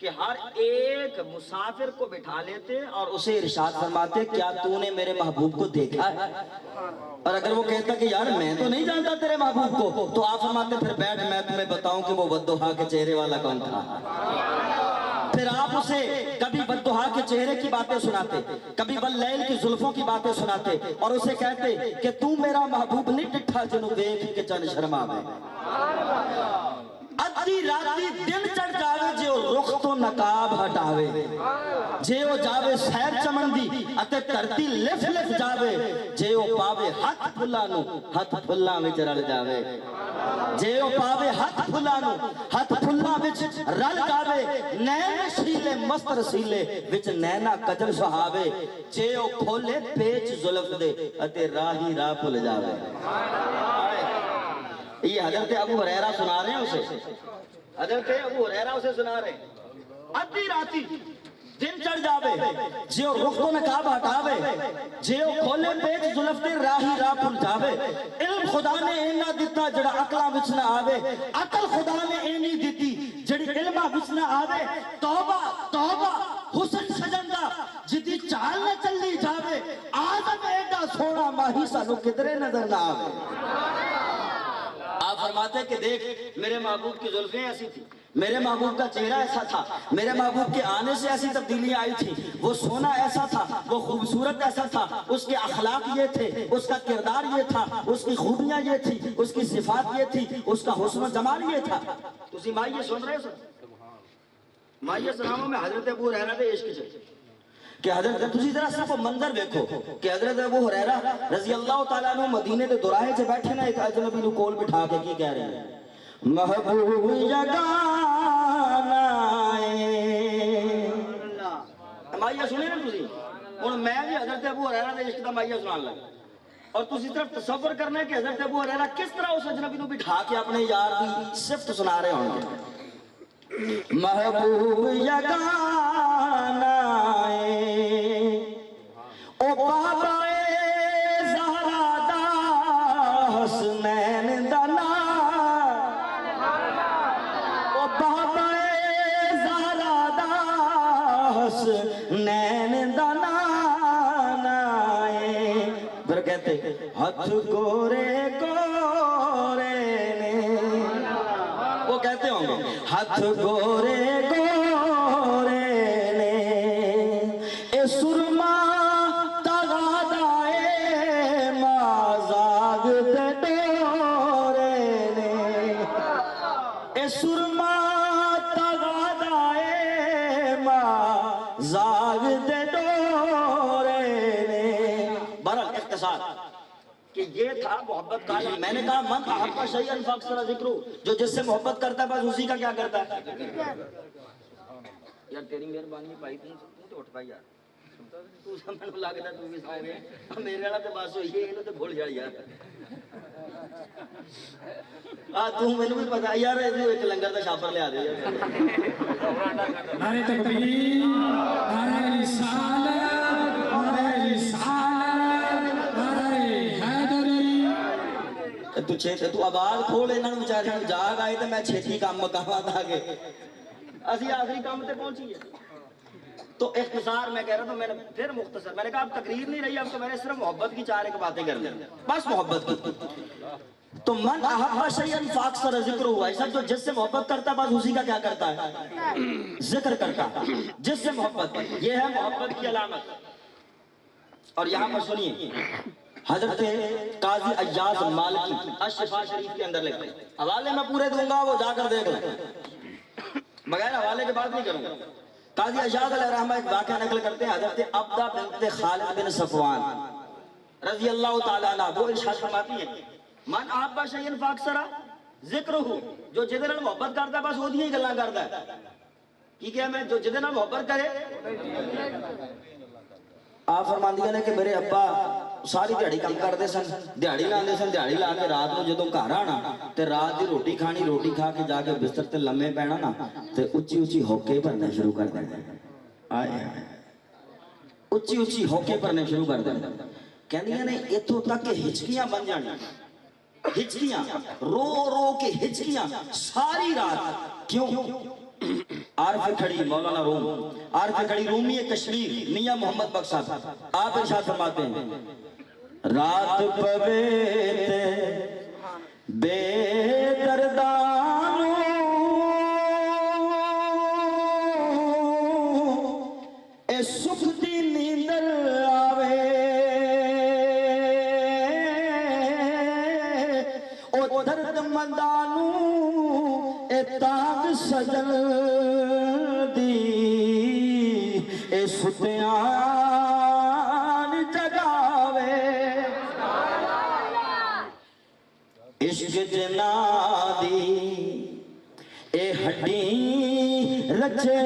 کہ ہر ایک مسافر کو بٹھا لیتے اور اسے ارشاد فرماتے کیا تو نے میرے محبوب کو دیکھا ہے؟ اور اگر وہ کہتا کہ یار میں تو نہیں جانتا تیرے محبوب کو، تو آپ فرماتے پھر بیٹھ میں تمہیں بتاؤں کہ وہ والضحیٰ کے چہرے والا کون تھا۔ پھر آپ اسے کبھی والضحیٰ کے چہرے کی باتیں سناتے، کبھی واللیل کی زلفوں کی باتیں سناتے، اور اسے کہتے کہ تو میرا محبوب نہیں ڈٹھا جنوں دیکھ کے چند شرماوے۔ ادھی راتی دن چڑھ جاوے جے او رخ تو نقاب ہٹاوے، جے او جاوے سیر چمندی اتے دھرتی لف لف جاوے، جے او پاوے ہاتھ پھلا نو ہاتھ پھلا وچ رل جاوے، جے او پاوے ہاتھ پھلا نو ہاتھ پھلا وچ رل جاوے، نین شیلے مست رسیلے وچ نینا کجل سہاوے، جے او کھولے پیچ زلف دے اتے راہی راہ بھل جاوے۔ یہ حضرت ابو ہریرہ سنا رہے ہیں اسے، حضرت ابو ہریرہ اسے سنا رہے ہیں۔ ادھی راتی دن چڑھ جاوے جے او رخ تو نقاب ہٹاوے، جے او کھولے پیچ زلف دے راہی راہ بھل جاوے، علم خدا نے اینا دیتا جڑا عقلاں وچ نہ آوے، عقل خدا نے اینی دیتی جڑی علماں وچ نہ آوے، توبہ توبہ حسن سجن دا جدی چال نہ چلی جاوے، آدم ایڈا سونا ماہی سانو کدرے نظر نہ آوے۔ آپ فرماتے کہ دیکھ میرے محبوب کی زلفیں ایسی تھی، میرے محبوب کا چہرہ ایسا تھا، میرے محبوب کے آنے سے ایسی تبدیلیاں آئی تھی، وہ سونا ایسا تھا، وہ خوبصورت ایسا تھا، اس کے اخلاق یہ تھے، اس کا کردار یہ تھا، اس کی خوبیاں یہ تھی، اس کی صفات یہ تھی، اس کا حسن و جمال یہ تھا۔ تسی مائیے سن رہے سن مائیے سلاموں میں حضرت ابو ہریرہ دے عشق چلے کہ حضرت تسی ذرا صرف منظر دیکھو کہ حضرت ابو ہریرہ رضی اللہ تعالیٰ عنہ مدینے دے دوراہے سے بیٹھے نا ایک اجنبی نو کول بٹھا کے کی کہہ رہے ہیں، محبوب یگانا مائیہ سنے نا تسی، اور میں بھی حضرت ابو ہریرہ دے عشق دا مائیہ سنان لگا، اور تسی صرف تصور کرنا ہے کہ حضرت ابو ہریرہ کس طرح اس اجنبی نو بٹھا کے اپنے یار دی صفت سنا رہے ہوں گے۔ محبوب یگانا او بابا زہرا دا حسنین دا نام، او بابا زہرا دا حسنین دا نام، پھر کہتے ہاتھ گورے گورے نے، وہ کہتے ہوں گے ہاتھ گورے گورے نے، اے سرما تغادائے مازاگ دے ڈورے نے، اے سرما تغادائے مازاگ دے ڈورے نے۔ بہرحال اختصار کہ یہ تھا محبت کا عالم۔ میں نے کہا من احب شیئا فاکثر ذکرہ، جو جس سے محبت کرتا ہے بس اسی کا کیا کرتا ہے۔ یار تیری مہربانی پائی تو اٹھ پائی یار، تو سمجھ لگتا تو بھی سارے میرے والا تے بس ہوئی ہے، انہوں تے بھول جائی یار۔ تو میں نے بھی پتا یار ایک لنگر دا شاپر لے آ دے یار۔ نعرہ تکبیر، نعرہ رسالت، نعرہ رسالت، نعرہ حیدری۔ تو آواز کھول انہوں نے بچارے جاگ آئے تو میں چھیتی کام مقامات آگے اسی آخری کام تے پہنچی ہے۔ تو اختصار میں کہہ رہا تھا، میں نے پھر مختصر میں نے کہا اب تقریر نہیں رہی، اب تو میں نے صرف محبت کی چار ایک باتیں کر دیں، بس محبت کی۔ تو من احب شیئا فاکثر ذکرہ ہوا، ایسا جو جس سے محبت کرتا ہے بس اسی کا کیا کرتا ہے، ذکر کرتا ہے، جس سے محبت، یہ ہے محبت کی علامت۔ اور یہاں پر سنیے حضرت قاضی ایاز مالکی الشفا شریف کے اندر لکھتے ہیں، حوالے میں پورے دوں گا وہ جا کر دیکھ لیں، بغیر حوالے کے بات نہیں کروں گا۔ قاضی ایاز علیہ رحمہ ایک واقعہ نقل کرتے ہیں، حضرت عبدہ بنت خالد بن صفوان رضی اللہ تعالیٰ عنہ وہ ارشاد فرماتی ہیں، من احب شیئا فاکثر ذکرہ، جو جدے نال محبت کرتا ہے بس وہ ہی گلاں کرتا ہے۔ کی کیا میں جو جدے نال محبت کرے، آپ فرماندیاں نے کہ میرے ابا ساری دیہڑی کام کرتے سن، دیہڑی لاندے سن، دیہڑی لا کے رات نو جدوں گھر آنا تے رات دی روٹی کھانی، روٹی کھا کے جا کے بستر تے لمے پینا نا تے اچھی اچھی ہوکے بھرنے شروع کر دینا، آئے اچھی اچھی ہوکے بھرنے شروع کر دینا، کہندیاں نے اتھوں تک کہ ہچکیاں بن جانی، ہچکیاں رو رو کے ہچکیاں ساری رات کیوں؟ عارف کھڑی مولانا روم، عارف کھڑی رومی کشمیر میاں محمد بخش صاحب آپ ارشاد فرماتے ہیں رات پویتے بے دردانو اے سکھ دی نیندر آوے او درد مندانو اے تاج سجل دی اے ستیان جگاوے عشق جنا دی اے ہڈی رچے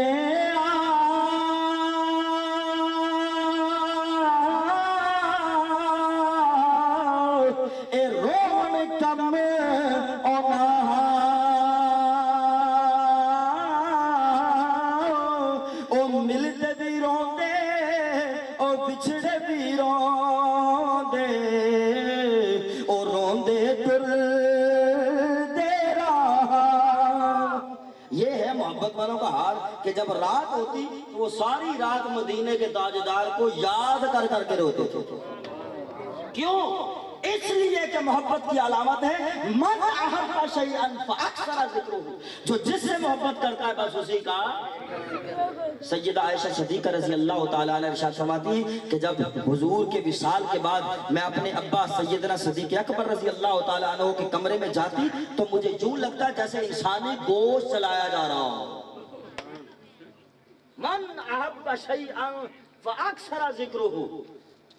اے رون کم او ملتے بھی روندے او بچھڑے بھی روندے او روندے تر محبت والوں کا حال کہ جب رات ہوتی تو وہ ساری رات مدینے کے تاجدار کو یاد کر کر کے روتے تھے کیوں؟ اس لیے کہ محبت کی علامت ہے من احب شیئا فاکثر ذکرہ جو جس سے محبت کرتا ہے بس اسی کا سیدہ عائشہ صدیقہ رضی اللہ تعالیٰ عنہ ارشاد فرماتی ہیں کہ جب حضور کے وصال کے بعد میں اپنے ابا سیدنا صدیق اکبر رضی اللہ تعالیٰ عنہ کے کمرے میں جاتی تو مجھے یوں لگتا جیسے انسانی گوشت چلایا جا رہا ہو من احب شیئا فاکثر ذکرہ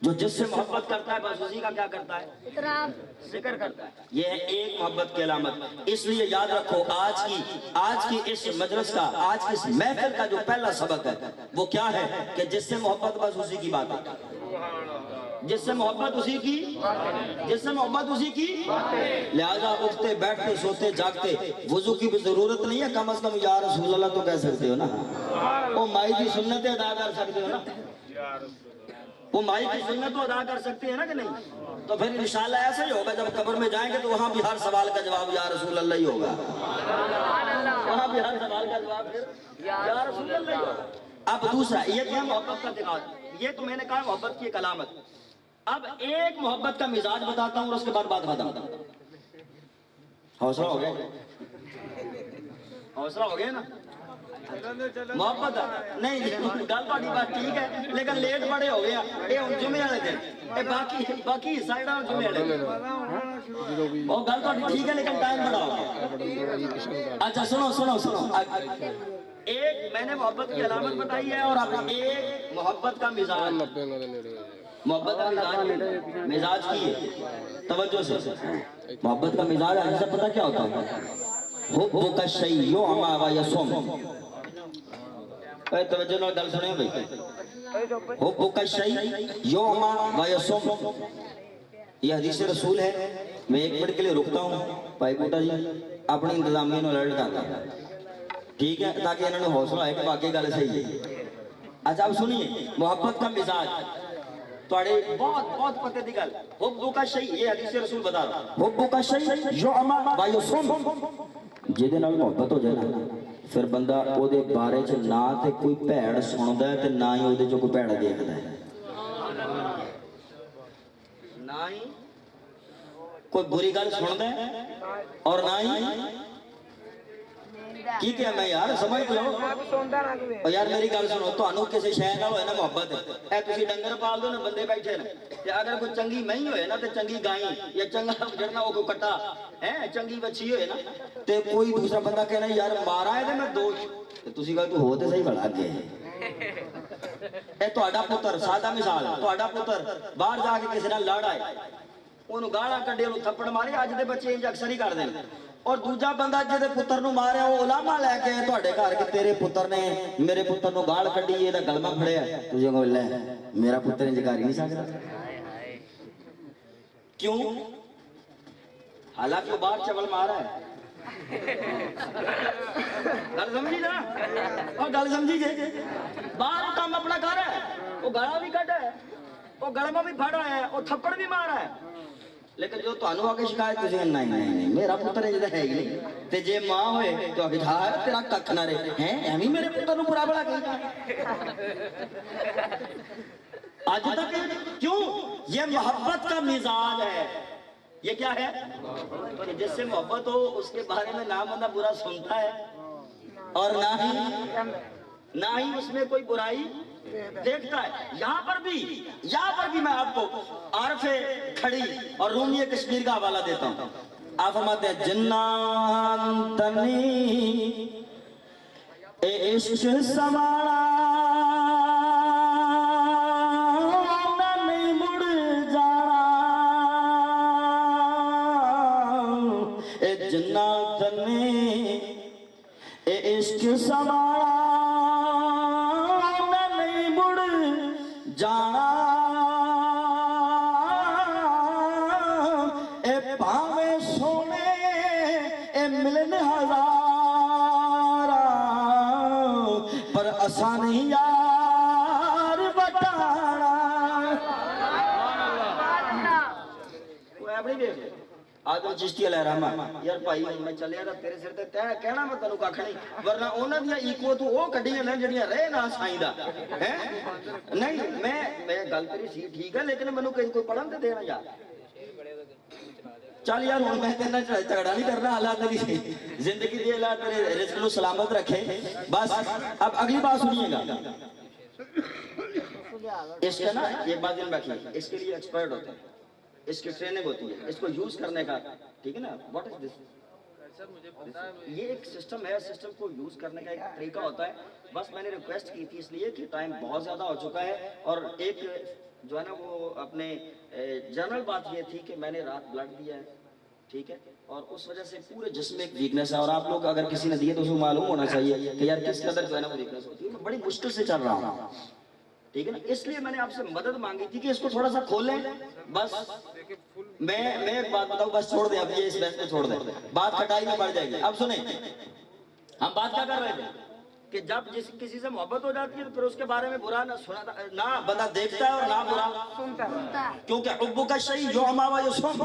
جو جس سے محبت کرتا ہے بس اسی کا کیا کرتا ہے ذکر کرتا ہے یہ ہے ایک محبت کی علامت اس لیے یاد رکھو آج کی اس مجلس کا آج کی اس محفل کا جو پہلا سبق ہے وہ کیا ہے کہ جس سے محبت بس اسی کی بات ہے جس سے محبت اسی کی لہذا اٹھتے بیٹھتے سوتے جاگتے وضو کی بھی ضرورت نہیں ہے کم از کم یا رسول اللہ تو کہہ سکتے ہو نا وہ مائی کی سنتیں ادا کر سکتے ہو نا وہ مائی کی سنت تو ادا کر سکتے ہیں نا کہ نہیں تو پھر انشاءاللہ ایسا ہی ہوگا جب قبر میں جائیں گے تو وہاں بھی ہر سوال کا جواب یا رسول اللہ ہی ہوگا وہاں بھی ہر سوال کا جواب پھر یا رسول اللہ ہی ہوگا اب دوسرا یہ کیا محبت کا دکھاؤ یہ تو میں نے کہا محبت کی ایک علامت اب ایک محبت کا مزاج بتاتا ہوں اور اس کے بعد بات ختم حوصلہ ہو گیا نا محبت نہیں گل تھوڑی بات ٹھیک ہے لیکن لیٹ بڑے ہو گیا یہ ہوں جمعے والے دن باقی سائڈاں جمعے والے دن وہ گل تھوڑی ٹھیک ہے لیکن ٹائم بڑا ہو گیا اچھا سنو ایک میں نے محبت کی علامت بتائی ہے اور اب ایک محبت کا مزاج مزاج کی ہے توجہ سے محبت کا مزاج ہے سے پتہ کیا ہوتا ہے حب کا شیء یعمی و یصم توجہ نہ گل سنیں بھائی حب کا شیء یعمی و یصم یہ حدیث رسول ہے میں ایک منٹ کے لیے رکتا ہوں بھائی بوٹا جی اپنی انتظامیہ نو الرٹ کرتا ٹھیک ہے تاکہ انہوں نے حوصلہ ہے کہ باقی گل صحیح ہے اچھا اب سنیے محبت کا مزاج توڑے بہت پتے دی گل حب کا شیء یہ حدیث رسول بتا رہا حب کا شیء یعمی و یصم جہدے نال محبت ہو جائے نا پھر بندہ او دے بارے چ نہ تے کوئی بھیڑ سندا ہے تے نہ ہی او دے چ کوئی بھیڑ دیکھدا ہے نہ ہی کوئی بری گل سندا ہے اور نہ ہی کی کیا میں یار سمجھ لو اور یار میری گل سنو تانوں کسی شے نال ہوئے نا محبت اے تسی ڈنگر پال دو نا بندے بیٹھے نا تے اگر کوئی چنگی مہی ہوئے نا تے چنگی گائیں یا چنگا جڑنا او کوئی کٹا ہے چنگی بچی ہوئے نا تے کوئی دوسرا بندہ کہنا یار مارا ہے تے میں دوش تے تسی کہو تو ہو تے صحیح بڑا اگے اے تہاڈا پتر سادہ مثال تہاڈا پتر باہر جا کے کسی نال لڑ آئے اونوں گالاں کڈے اونوں تھپڑ مارے اج دے بچے انج اکثر ہی کر دین اور دوجا بندہ جہدے پتر نو ماریا وہ علامہ لے کے تواڈے گھر کہ تیرے پتر نے میرے پتر نو گال کڈی اے دا گلمہ پھڑیا تجھے کہو لے میرا پتر انج کر ہی نہیں سکدا کیوں حالانکہ وہ باہر چول مارا ہے گل سمجھی نا اور گل سمجھی جے باہر کام اپنا کر ہے وہ گالا بھی کڈا ہے وہ گلمہ بھی پھڑا ہے وہ تھپڑ بھی مارا ہے لیکن جو تانوں آ کے شکایت تسی نہیں نہیں نہیں میرا پتر یہ ہے ہی نہیں تے جے ماں ہوئے تو کہ ہاں تیرا ککھ نہ رہے ہیں ایویں میرے پتر نوں برا بلا کہتا آج تک کیوں یہ محبت کا مزاج ہے یہ کیا ہے تو جس سے محبت ہو اس کے بارے میں نہ بندہ برا سنتا ہے اور نہ ہی اس میں کوئی برائی دیکھتا ہے یہاں پر بھی میں آپ کو عارف کھڑی اور رومی کشمیر کا حوالہ دیتا ہوں آپ فرماتے ہیں جنان تنی اے عشق سمانا نہیں مڑ جانا اے جنان تنی اے عشق سمانا جانا اے پاوے سونے اے ملن ہزارا پر اساں نہیں یار بٹانا کوئی اپنی دیکھ آدم چشتی علیہ رحمہ یار بھائی میں چلے رہا تیرے سر تے کہنا میں تنوں ککھ نہیں ورنہ انہاں دیاں ایکو تو وہ کڈیاں نے جڑیاں رہے نہ سائیں دا نہیں میں گل تیری سی ٹھیک ہے لیکن مینوں کوئی پڑھن تے دینا یار چل یار ہن میں تیرے نال جھگڑا نہیں کرنا اللہ تیری زندگی دے اللہ تیرے رزق کو سلامت رکھے بس اب اگلی بات سنیے گا اس کا نا ایک بات دل میں رکھیے اس کے لیے ایکسپرٹ ہوتا ہے اس کی ٹریننگ ہوتی ہے اس کو یوز کرنے کا ٹھیک ہے نا واٹ از دس یہ ایک سسٹم ہے سسٹم کو یوز کرنے کا ایک طریقہ ہوتا ہے بس میں نے ریکویسٹ کی تھی اس لیے کہ ٹائم بہت زیادہ ہو چکا ہے اور ایک جو ہے نا وہ اپنے جنرل بات یہ تھی کہ میں نے رات بلڈ دیا ہے ٹھیک ہے اور اس وجہ سے پورے جسم میں ایک ویکنس ہے اور آپ لوگ اگر کسی نے دیے تو اس کو معلوم ہونا چاہیے کہ یار کس قدر جو ہے نا وہ ویکنس ہوتی ہے میں بڑی مشکل سے چل رہا ہوں ٹھیک ہے نا اس لیے میں نے آپ سے مدد مانگی تھی کہ اس کو تھوڑا سا کھولیں بس میں ایک بات بتاؤں بس چھوڑ دیں اب یہ اس بحث کو چھوڑ دیں بات کٹائی میں بڑھ جائے گی اب سنیں ہم بات کیا کر رہے تھے کہ جب کسی سے محبت ہو جاتی ہے تو پھر اس کے بارے میں برا نہ بندہ دیکھتا ہے اور نہ برا سنتا کیونکہ حب کا شیء یعمی و یصم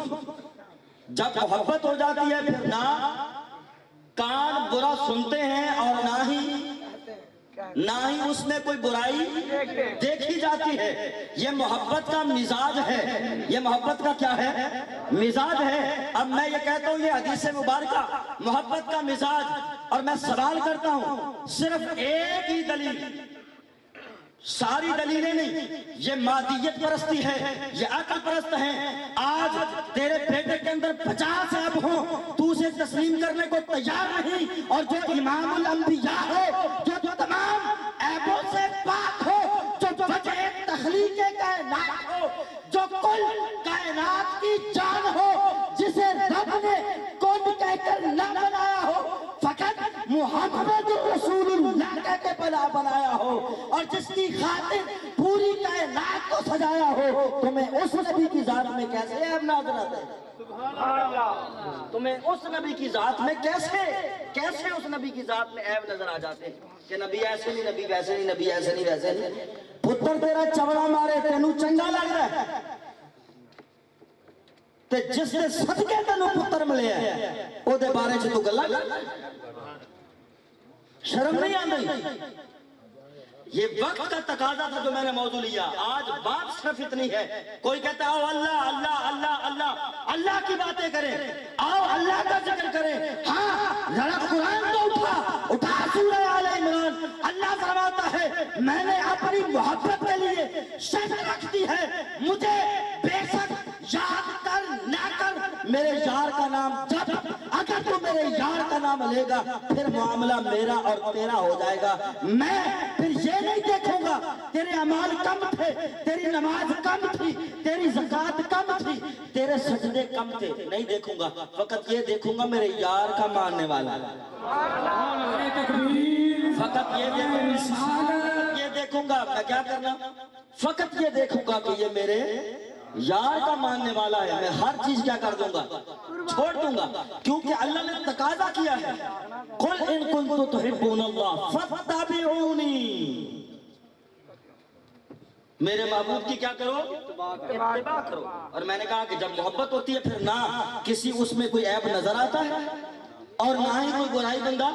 جب محبت ہو جاتی ہے پھر نہ کان برا سنتے ہیں اور نہ ہی اس میں کوئی برائی دیکھی جاتی ہے یہ محبت کا مزاج ہے یہ محبت کا کیا ہے مزاج ہے اب میں یہ کہتا ہوں یہ حدیث مبارکہ محبت کا مزاج اور میں سوال کرتا ہوں صرف ایک ہی دلیل ساری دلیلیں نہیں یہ مادیت پرستی ہے یہ عقل پرست ہیں آج تیرے بیٹے کے اندر 50 عیب ہوں تو اسے تسلیم کرنے کو تیار نہیں اور جو امام الانبیاء ہو جو تمام عیبوں سے پاک ہو جو وجہ تخلیق کائنات ہو جو کل کائنات کی جان ہو جسے رب نے کون کہہ کر نہ بنایا ہو فقط محمد رسول اللہ کہہ کے بنایا ہو اور جس کی خاطر پوری کائنات کو سجایا ہو تمہیں اس نبی کی ذات میں کیسے عیب نظر آتے ہیں تمہیں اس نبی کی ذات میں کیسے اس نبی کی ذات میں عیب نظر آ جاتے ہیں کہ نبی ایسے نہیں نبی ویسے نہیں نبی ایسے نہیں ویسے نہیں پتر تیرا چوڑا مارے تینوں چنگا لگ رہا ہے تے جس نے صدقے تینوں پتر ملے ہے او دے بارے چ تو گلا شرم نہیں آندی یہ وقت کا تقاضا تھا جو میں نے موضوع لیا آج بات صرف اتنی ہے کوئی کہتا ہے اللہ اللہ اللہ اللہ اللہ کی باتیں کریں آؤ اللہ کا ذکر کریں ہاں ذرا قرآن تو اٹھا سورہ آل عمران اللہ فرماتا ہے میں نے اپنی محبت کے لیے شرط رکھ دی ہے مجھے بے شک یاد کر نہ کر میرے یار کا نام جب اگر تو میرے یار کا نام لے گا پھر معاملہ میرا اور تیرا ہو جائے گا میں پھر یہ نہیں دیکھوں گا تیرے اعمال کم تھے تیری نماز کم تھی تیری زکوٰۃ کم تھی تیرے سجدے کم تھے نہیں دیکھوں گا فقط یہ دیکھوں گا میرے یار کا ماننے والا فقط یہ دیکھوں گا میں کیا کرنا فقط یہ دیکھوں گا کہ یہ میرے یار کا ماننے والا ہے میں ہر چیز کیا کر دوں گا چھوڑ دوں گا کیونکہ اللہ نے تقاضا کیا ہے قل ان کنتم تحبون اللہ فاتبعونی میرے محبوب کی کیا کرو؟ اتباع کرو. اور میں نے کہا کہ جب محبت ہوتی ہے پھر نہ کسی اس میں کوئی عیب نظر آتا ہے اور نہ ہی کوئی برائی بندہ.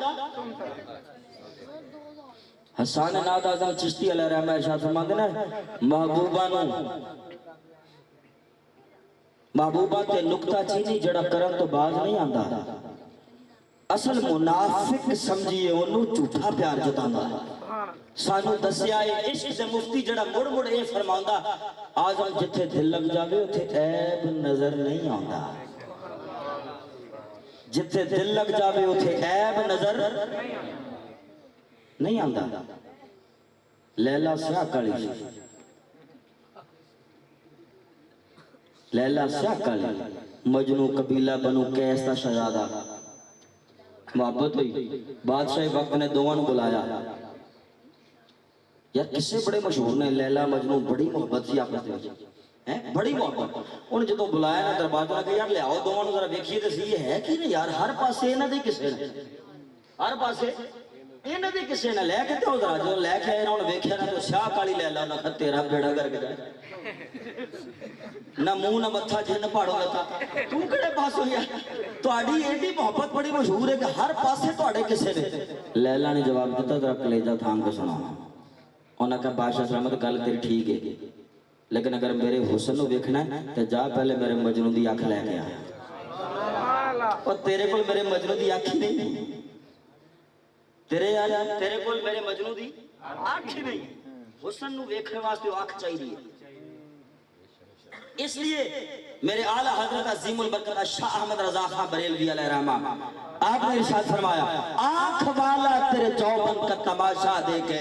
حسان ناد اعظم چشتی علیہ رحمہ ارشاد فرماتے ہیں محبوبہ تے نکتہ چینی جڑا کرن تو باز نہیں آندا. اصل منافق سمجھیے انہوں جھوٹا پیار جتانا. سانو دسیا ہے عشق سے مفتی جڑا مڑ مڑ اے فرماؤندا آزم جتھے دل لگ جاوے اتھے عیب نظر نہیں آندا. جتھے دل لگ جاوے اتھے عیب نظر نہیں آندا. لیلا سیاہ کالی لیلا سیاہ کالی مجنو قبیلہ بنو قیس دا شہزادہ. محبت ہوئی بادشاہ وقت نے دوان بلایا. یار کسے بڑے مشہور نے لیلا مجنو بڑی محبت سی آپس دے بڑی محبت. انہیں جدو بلایا نا دربار نے کہا یار لے آؤ دوان ذرا دیکھیے تے سی ہے کہ نہیں یار ہر پاسے انہاں دے کسے نے ہر پاسے انہاں دے کسے نے لے کے تے ذرا جو لے کے آئے نا انہوں ویکھیا نا تو سیاہ کالی لیلا نہ تیرا بیڑا کر کے جائے نہ منہ نہ متھا جن پاڑو نہ تھا تو کڑے پاس ہو گیا. تہاڈی ایڈی محبت بڑی مشہور ہے کہ ہر پاسے تہاڈے کسے نے. لیلا نے جواب دیتا ذرا کلیجہ تھام کے سنا. انہاں کہا بادشاہ سلامت گل تیری ٹھیک ہے لیکن اگر میرے حسن کو ویکھنا ہے تو جا پہلے میرے مجنوں دی آنکھ لے کے آ. اور تیرے کول میرے مجنوں دی آنکھ ہی نہیں تیرے کول میرے مجنوں دی آنکھ ہی نہیں. حسن نو ویکھنے واسطے آنکھ چاہیے. اس لیے میرے اعلیٰ حضرت عظیم البرکت شاہ احمد رضا خان بریلوی علیہ رحمہ آپ نے ارشاد فرمایا آنکھ والا تیرے چوبن کا تماشا دیکھے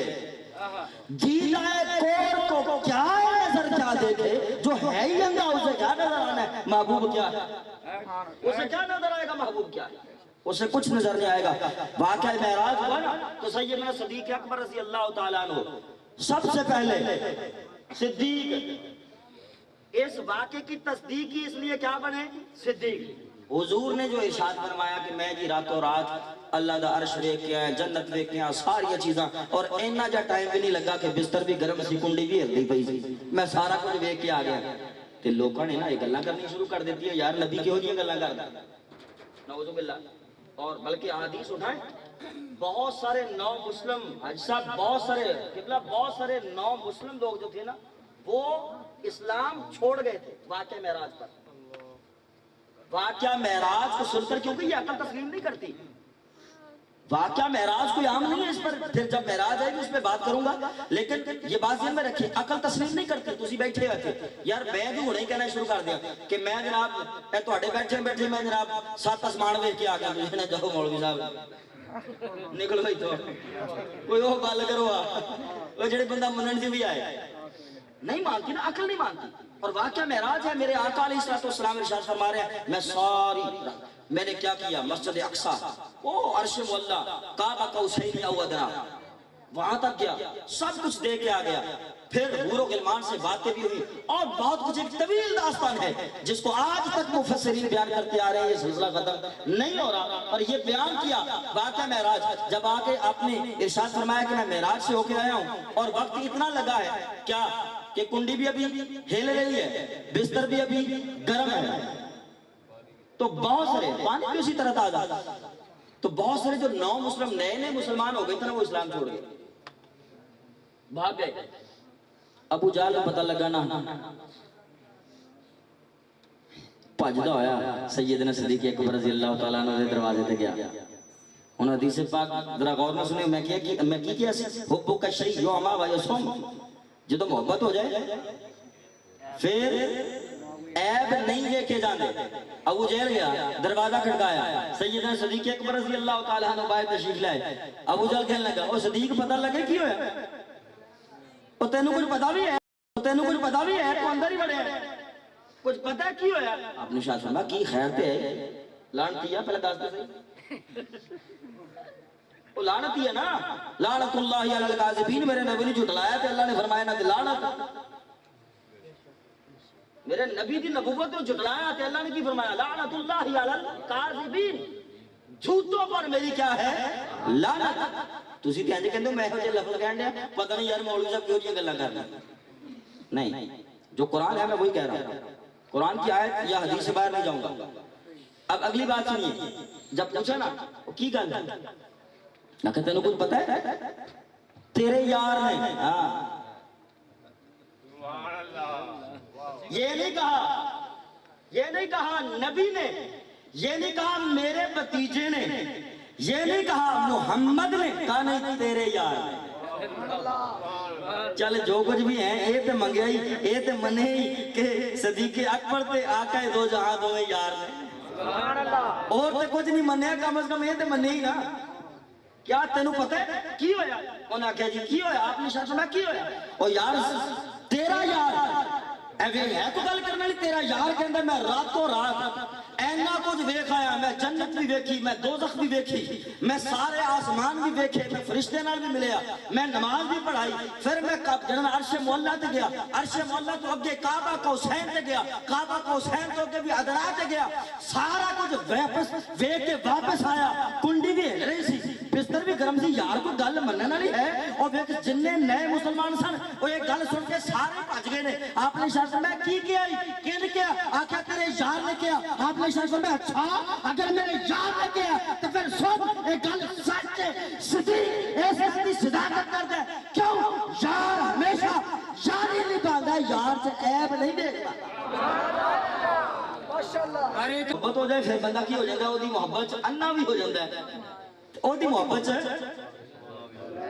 جی جائے کور کو کیا نظر کیا دیکھے جو ہے ہی اندھا اسے کیا نظر آنا ہے محبوب کیا ہے اسے کیا نظر آئے گا محبوب کیا ہے اسے کچھ نظر نہیں آئے گا. واقعہ معراج ہوا نا تو سیدنا صدیق اکبر رضی اللہ تعالیٰ عنہ سب سے پہلے صدیق اس واقعے کی تصدیق کی اس لیے کیا بنے صدیق. حضور نے جو ارشاد فرمایا کہ میں جی راتوں رات اللہ دا عرش ویکھ کے آیا جنت ویکھ کے آیا ساری چیزاں اور اینا جا ٹائم بھی نہیں لگا کہ بستر بھی گرم سی کنڈی بھی ہلدی پئی سی میں سارا کچھ ویکھ کے آ گیا. تے لوکاں نے نا یہ گلاں کرنی شروع کر دیتی ہے یار نبی کیوں نہیں گلاں کردا نعوذ باللہ. اور بلکہ احادیث اٹھائیں بہت سارے نو مسلم حج صاحب بہت سارے نو مسلم لوگ جو تھے نا وہ اسلام چھوڑ گئے تھے واقعہ معراج پر. واقعہ معراج کو سن کر کیونکہ یہ عقل تسلیم نہیں کرتی. واقعہ معراج کوئی عام نہیں ہے اس پر پھر جب معراج آئے گی اس پہ بات کروں گا لیکن یہ بات ذہن میں رکھیے عقل تسلیم نہیں کرتی. تسی بیٹھے ہوئے تھے یار میں بھی ہونے کہنا شروع کر دیا کہ میں جناب تواڈے بیٹھے میں جناب 7 آسمان ویکھ کے آ گیا. تسی نے جاؤ مولوی صاحب نکلو ہی تو کوئی وہ گل کرو وہ جڑے بندہ منن دی بھی آئے نہیں مانتی نا عقل نہیں مانتی. اور واقعہ معراج ہے میرے آقا علیہ السلام ارشاد فرما رہے ہیں میں ساری میں نے کیا کیا مسجد اقصی وہ عرش مولا کعبہ قوسین او ادنا وہاں تک گیا سب کچھ دے کے آ گیا. پھر حور و غلمان سے باتیں بھی ہوئی اور بہت کچھ ایک طویل داستان ہے جس کو آج تک مفسرین بیان کرتے آ رہے ہیں. یہ سلسلہ ختم نہیں ہو رہا اور یہ بیان کیا واقعہ معراج جب آگے آپ نے ارشاد فرمایا کہ میں معراج سے ہو کے آیا ہوں اور وقت اتنا لگا ہے کیا کہ کنڈی بھی ابھی ہل رہی ہے بستر بھی ابھی گرم ہے تو بہت سارے پانی بھی اسی طرح تازہ تو بہت سارے جو نو مسلم نئے مسلمان ہو گئے تھے نا وہ اسلام چھوڑ گئے بھاگ گئے. ابو جہل کو پتہ لگا نا بھجدا ہویا سیدنا صدیق اکبر رضی اللہ تعالیٰ عنہ دے دروازے تے گیا. انہاں حدیث پاک ذرا غور میں سنیں میں کیا حب کا شیء یعمی و یصم جدو محبت ہو جائے پھر عیب نہیں دیکھے جاندے. ابو جہل گیا دروازہ کھڑکایا سیدنا صدیق اکبر رضی اللہ تعالیٰ عنہ باہر تشریف لائے. ابو جہل کہنے لگا او صدیق پتہ لگے کی ہویا او تینوں کچھ پتہ بھی ہے تو اندر ہی بڑے ہیں کچھ پتہ کی ہویا. آپ نے شاہ فرمایا کی خیر تے ہے لعنتی ہے پہلے دس دے صحیح وہ لعنتی ہے نا لعنت اللہ علی الکاذبین میرے نبی نے جھٹلایا تے اللہ نے فرمایا نا کہ لعنت میرے نبی دی نبوت کو جھٹلایا تے اللہ نے کی فرمایا لعنت اللہ علی الکاذبین جھوٹوں پر میری کیا ہے لعنت. تسی تے انج کہندے میں ہو جے لفظ کہن دیا پتہ نہیں یار مولوی صاحب کیوں جی گلاں کردا نہیں، جو قرآن ہے میں وہی کہہ رہا ہوں، قرآن کی آیت یا حدیث سے باہر نہیں جاؤں گا۔ اب اگلی بات سنیے، جب پوچھا نا کی گل ہے، نہ کہ تینوں کچھ پتا ہے، تیرے یار نے، ہاں یہ نہیں کہا نبی نے، یہ نہیں کہا میرے بتیجے نے، یہ نہیں کہا محمد نے، کہا نہیں تیرے یار نے۔ چل جو کچھ بھی ہیں اے تے منگیا ہی، اے تے منے ہی کہ صدیق اکبر تے آقا دو جہاں دوے یار نے، اور تے کچھ نہیں منیا، کم از کم اے تے منے ہی نا۔ کیا تینوں پتہ ہے کی ہویا؟ انہاں کہا جی کی ہویا؟ آپ نے شاہ فرمایا کی ہویا؟ او یار تیرا یار ایویں ہے تو گل کرنے لی، تیرا یار کہندا میں راتوں رات اینا کچھ ویکھ آیا، میں جنت بھی ویکھی، میں دوزخ بھی ویکھی، میں سارے آسمان بھی ویکھے، میں فرشتے نال بھی ملیا، میں نماز بھی پڑھائی، پھر میں جنہاں عرش مولا تے گیا، عرش مولا تو اگے کعبہ قوسین تے گیا، کعبہ قوسین تو اگے بھی ادنا تے گیا، سارا کچھ واپس ویکھ کے واپس آیا، کنڈی بھی ہل رہی سی، بستر بھی گرم سی، یار کو گل منن والی ہے، اور ویکھ جننے نئے مسلمان سن وہ یہ گل سن کے سارے بھج گئے نے۔ آپ نے شاہ فرمایا کی کیا کن کیا؟ آخیا تیرے یار نے کیا۔ آپ نے شاہ فرمایا اچھا اگر میرے یار نے کیا تو پھر سن یہ گل سچ ہے، صدیق ایسے صدیق صداقت کرتا ہے، کیوں؟ یار ہمیشہ یاری نہیں باندھا، یار سے عیب نہیں دیکھتا۔ محبت ہو جائے پھر بندہ کی ہو جاتا ہے، وہ دی محبت انا بھی ہو جاتا ہے، وہ دی محبت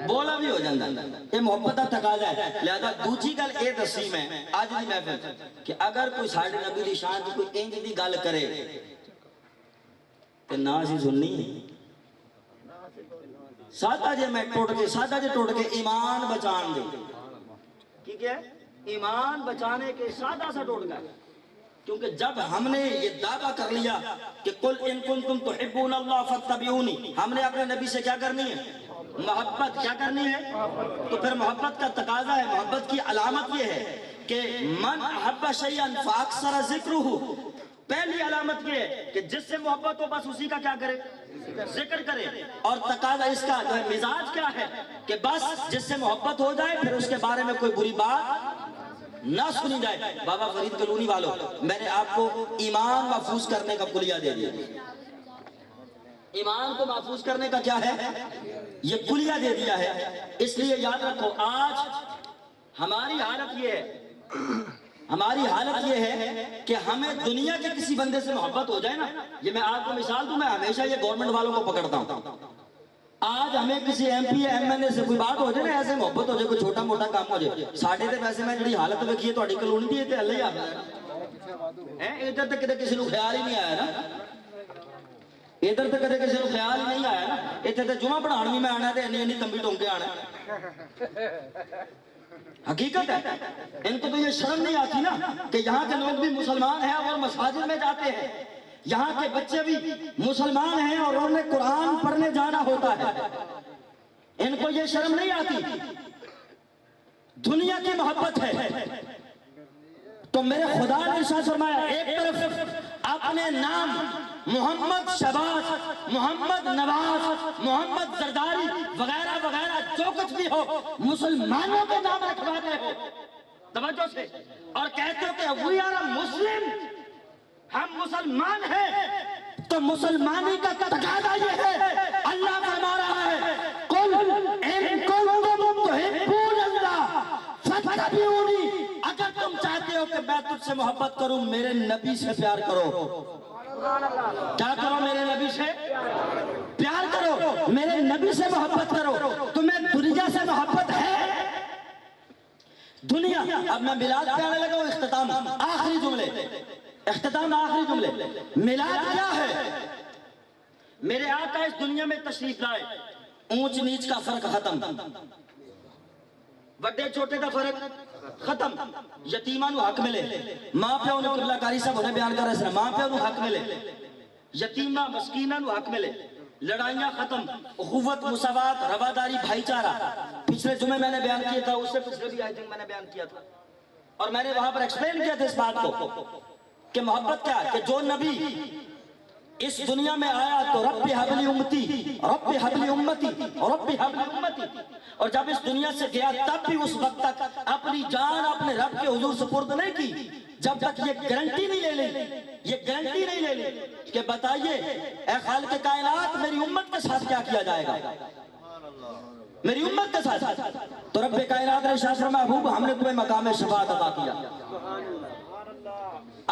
بولا بھی ہو جاتا ہے، یہ محبت کا تقاضا ہے۔ لہذا دوسری گل یہ دسی میں آج دی محفل کہ اگر کوئی ساڈے نبی دی شان کوئی انج دی گل کرے تے نہ اسی سننی، سادہ جے میں سادہ جے ٹوٹ کے ایمان بچان دے، کی کیا ہے؟ ایمان بچانے کے سادہ سا ٹوٹ گئے، کیونکہ جب ہم نے یہ دعویٰ کر لیا کہ قل ان کنتم تحبون اللہ فاتبعونی، ہم نے اپنے نبی سے کیا کرنی ہے؟ محبت کیا کرنی ہے؟ تو پھر محبت کا تقاضا ہے، محبت کی علامت یہ ہے کہ من احب شیئا فاکثر ذکرہ، پہلی علامت یہ ہے کہ جس سے محبت ہو بس اسی کا کیا کرے؟ ذکر کرے۔ اور تقاضا اس کا جو ہے مزاج کیا ہے کہ بس جس سے محبت ہو جائے پھر اس کے بارے میں کوئی بری بات نہ سنی جائے۔ بابا فرید کلونی والوں، میں نے آپ کو ایمان محفوظ کرنے کا کلیہ دے دیا، ایمان کو محفوظ کرنے کا کیا ہے؟ یہ کلیہ دے دیا ہے۔ اس لیے یاد رکھو آج ہماری حالت یہ ہے کہ ہمیں دنیا کے کسی بندے سے محبت ہو جائے نا، یہ میں آپ کو مثال دوں، میں ہمیشہ یہ گورنمنٹ والوں کو پکڑتا ہوں، آج ہمیں کسی ایم پی ایم این اے سے کوئی بات ہو جائے نا، ایسے محبت ہو جائے، کوئی چھوٹا موٹا کام ہو جائے، ساڑھے تے پیسے میں جڑی حالت ویکھی ہے تہاڈی کلونی دی تے اللہ ہی آتا ہے، ادھر تک کدے کسی کو خیال ہی نہیں آیا نا، ادھر تک کدے کسی کو خیال ہی نہیں آیا نا، اتنے تے جمعہ پڑھان بھی میں آنا تے انی تمبی ٹونگ کے آنا، حقیقت ہے۔ ان کو تو یہ شرم نہیں آتی نا کہ یہاں کے لوگ بھی مسلمان ہیں اور مساجد میں جاتے ہیں، یہاں کے بچے بھی مسلمان ہیں اور انہیں قرآن پڑھنے جانا ہوتا ہے، ان کو یہ شرم نہیں آتی۔ دنیا کی محبت ہے تو میرے خدا نے ارشاد فرمایا ایک طرف اپنے نام محمد شہباز، محمد نواز، محمد زرداری وغیرہ وغیرہ جو کچھ بھی ہو مسلمانوں کے نام رکھواتے ہو توجہ سے، اور کہتے ہو کہ وی آر مسلم، ہم مسلمان ہیں، تو مسلمانی کا تقاضا یہ ہے، اللہ فرما رہا ہے قل ان کنتم تحبون اللہ فاتبعونی، اگر تم چاہتے ہو کہ میں تجھ سے محبت کروں میرے نبی سے پیار کرو، کیا کرو؟ میرے نبی سے پیار کرو، میرے نبی سے محبت کرو۔ تمہیں دنیا سے محبت ہے؟ دنیا، اب میں میلاد پہ آنے لگا ہوں، اختتام آخری جملے، اختتام آخری جملے۔ میلاد کیا ہے؟ میرے آقا اس دنیا میں تشریف لائے، اونچ نیچ کا فرق ختم، بڑے چھوٹے کا فرق ختم، یتیمان حق ملے، ماں پیو نے قبلہ کاری صاحب انہیں بیان کر رہے ہیں، ماں پیو حق ملے، یتیمہ مسکینہ حق ملے، لڑائیاں ختم، اخوت مساوات رواداری بھائی چارہ، پچھلے جمعے میں نے بیان کیا تھا، اس سے پچھلے بھی آئی تھنک میں نے بیان کیا تھا، اور میں نے وہاں پر ایکسپلین کیا تھا اس بات کو کہ محبت کیا ہے، کہ جو نبی اس دنیا میں آیا تو رب حبلی امتی، رب حبلی امتی، رب حبلی امتی، اور جب اس دنیا سے گیا تب بھی اس وقت تک اپنی جان اپنے رب کے حضور سپرد نہیں کی جب تک یہ گارنٹی نہیں لے لی، یہ گارنٹی نہیں لے لی کہ بتائیے اے خالق کائنات میری امت کے ساتھ کیا کیا جائے گا، میری امت کے ساتھ۔ تو رب کائنات نے ارشاد فرمایا محبوب ہم نے تمہیں مقام شفاعت عطا کیا۔